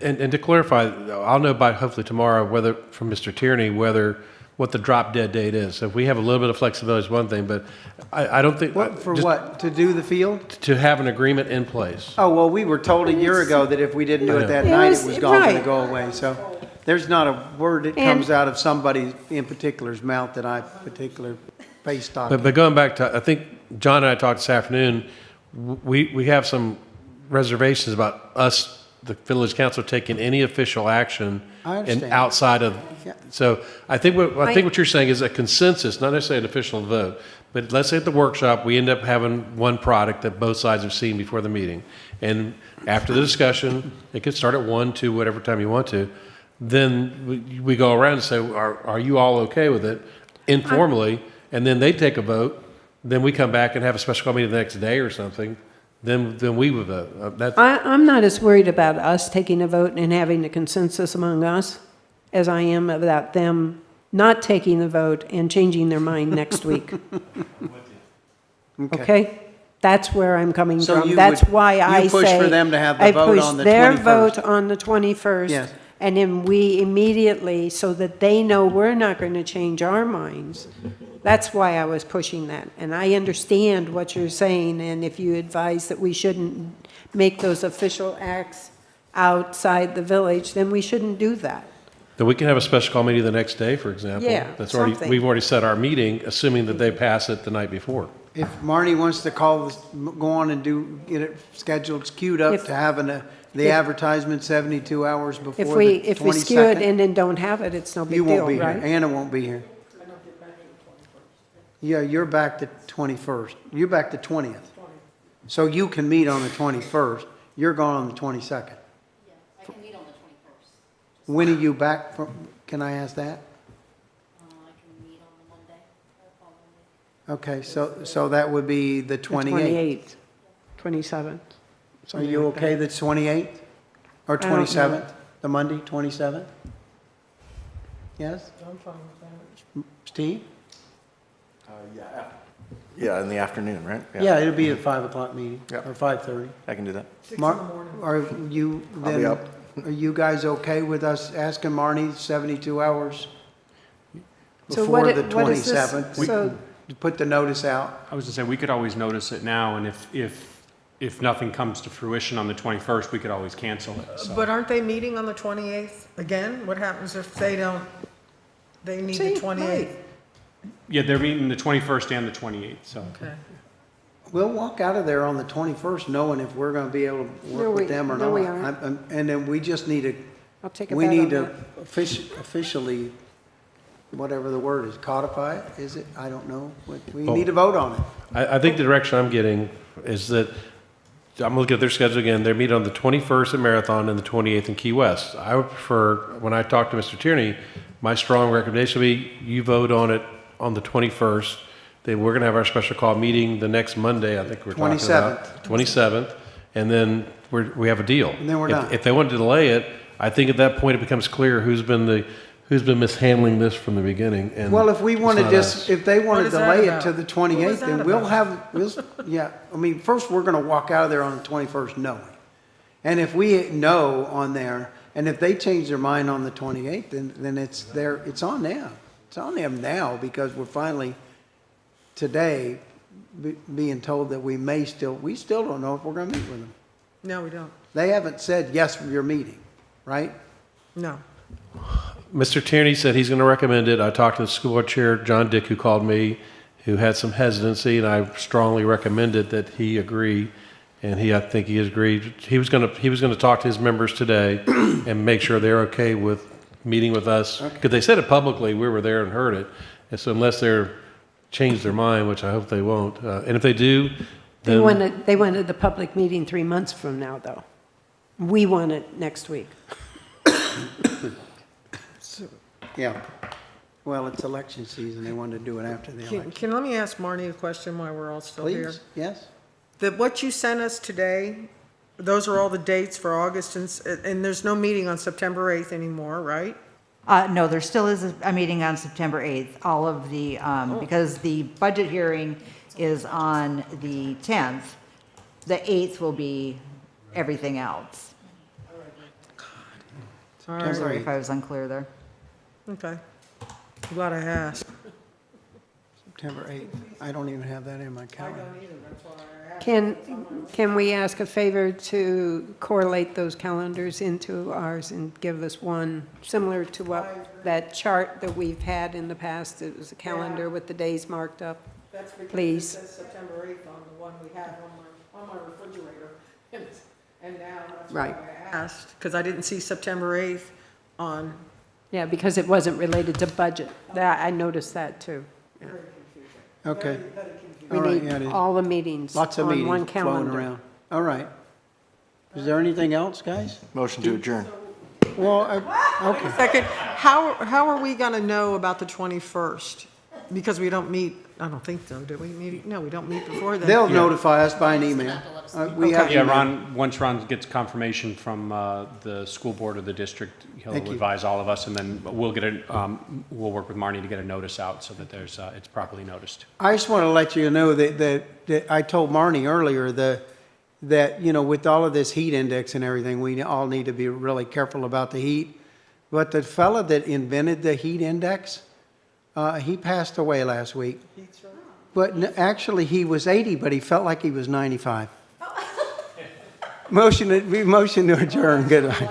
And to clarify, I'll know by hopefully tomorrow whether, from Mr. Tierney, what the drop dead date is. So if we have a little bit of flexibility is one thing, but I don't think. For just what, to do the field? To have an agreement in place. Oh, well, we were told a year ago that if we didn't do it that It night, was- it was going to right. go away. So there's not a word that comes out of somebody in particular's mouth that I particular base stock. But going back to, I think John and I talked this afternoon, we have some reservations about us, the village council, taking any official action I and understand. outside of, Yeah. so I think what you're saying is a consensus, not necessarily an official vote. But let's say at the workshop, we end up having one product that both sides have seen before the meeting. And after the discussion, it could start at 1, 2, whatever time you want to. Then we go around and say, are you all okay with it informally? And then they take a vote. Then we come back and have a special call meeting the next day or something. Then we would vote. I'm not as worried about us taking a vote and having a consensus among us as I am about them not taking the vote and changing their mind next week. Okay? That's where I'm coming So from. you That's would- why you I push say. for them to have the I vote push on the their 21st. vote on the 21st. Yes. And then we immediately, so that they know we're not going to change our minds. That's why I was pushing that. And I understand what you're saying, and if you advise that we shouldn't make those official acts outside the village, then we shouldn't do that. Then we can have a special call meeting the next day, for example. Yeah, That's already, something. we've already set our meeting, assuming that they pass it the night before. If Marnie wants to go on and get it scheduled, queued up If- to having the if- advertisement 72 hours before If the we 22nd. skew it and then don't have it, it's no big You deal, won't be here. right? Anna won't be here. Yeah, you're back to 21st. You're back to 20th. So you can meet on the 21st. You're gone on the 22nd. I can meet on the 21st. When are you back from, can I ask that? I can meet on the Monday, the following week. Okay, so that would be the 28th. 27th. Are you okay the 28th? Or I don't know. 27th? The Monday, 27th? Yes? I'm fine with that. Steve? Yeah, in the afternoon, right? Yeah, it'll be a 5 o'clock meeting, Yep. or 5:30. I can do that. Mark, are you I'll be then, up. are you guys okay with us asking Marnie 72 hours So before what the what is this- 27th? So, To put the notice out? I was gonna say, we could always notice it now, and if nothing comes to fruition on the 21st, we could always cancel it, so. But aren't they meeting on the 28th again? What happens if they don't, they need See, the 28th? Yeah, they're meeting the 21st and the 28th, so. Okay. We'll walk out of there on the 21st knowing if we're going to be able to No, work we- with them or no, not. we aren't. And then we just need to, I'll take a we bet need on to that. officially, whatever the word is, codify it, is it? I don't know. We Oh. need to vote on it. I think the direction I'm getting is that, I'm looking at their schedule again, they're meeting on the 21st at Marathon and the 28th in Key West. I would prefer, when I talk to Mr. Tierney, my strong recommendation would be you vote on it on the 21st. Then we're going to have our special call meeting the next Monday, I think we're talking about. 27th. And then we have a deal. And then we're done. If they want to delay it, I think at that point it becomes clear who's who's been mishandling this from the beginning, and Well, if we it's want to not just, us. if they want What to is that delay it about? to the What is 28th, that then we'll about? have, yeah, I mean, first, we're going to walk out of there on the 21st knowing. And if we know on there, and if they change their mind on the 28th, then it's it's on them. It's on them now, because we're finally, today, being told that we still don't know if we're going to meet with them. No, we don't. They haven't said, yes, you're meeting, right? No. Mr. Tierney said he's going to recommend it. I talked to the school board chair, John Dick, who called me, who had some hesitancy, and I strongly recommended that he agree. And I think he agreed. He was going to talk to his members today and make sure they're okay with meeting with us. Because they said it publicly, we were there and heard it. And so unless they're changed their mind, which I hope they won't, and if they do, They then wanted the public meeting 3 months from now, though. We want it next week. Yeah. Well, it's election season. They wanted to do it after the election. Let me ask Marnie a question while we're all still here? Please, yes? What you sent us today, those are all the dates for August, and there's no meeting on September 8th anymore, right? No, there still is a meeting on September 8th. All of the, because the budget hearing is on the 10th, the 8th will be everything else. All I'm sorry right, if I was unclear there. okay. I'm glad I asked. September 8th. I don't even have that in my calendar. Can we ask a favor to correlate those calendars into ours and give us one similar to what that chart that we've had in the past? It was a calendar with the days marked up. That's because Please. it says September 8th on the one we have on my refrigerator. And now that's why Right. I asked, because I didn't see September 8th on. Yeah, because it wasn't related to budget. I noticed that, too. Yeah. Okay. We All right, need yeah, it is. all the meetings Lots of on meetings one flowing calendar. around. All right. Is there anything else, guys? Motion to adjourn. Well, okay. Second, how are we going to know about the 21st? Because we don't meet, I don't think so, do we? No, we don't meet before then. They'll notify us by an email. We have Yeah, email. Ron, once Ron gets confirmation from the school board or the district, he'll Thank you. advise all of us, and then we'll we'll work with Marnie to get a notice out so that there's, it's properly noticed. I just want to let you know that I told Marnie earlier that, you know, with all of this heat index and everything, we all need to be really careful about the heat. But the fella that invented the heat index, he passed away last week. But actually, he was 80, but he felt like he was 95. Motion to adjourn. Good night.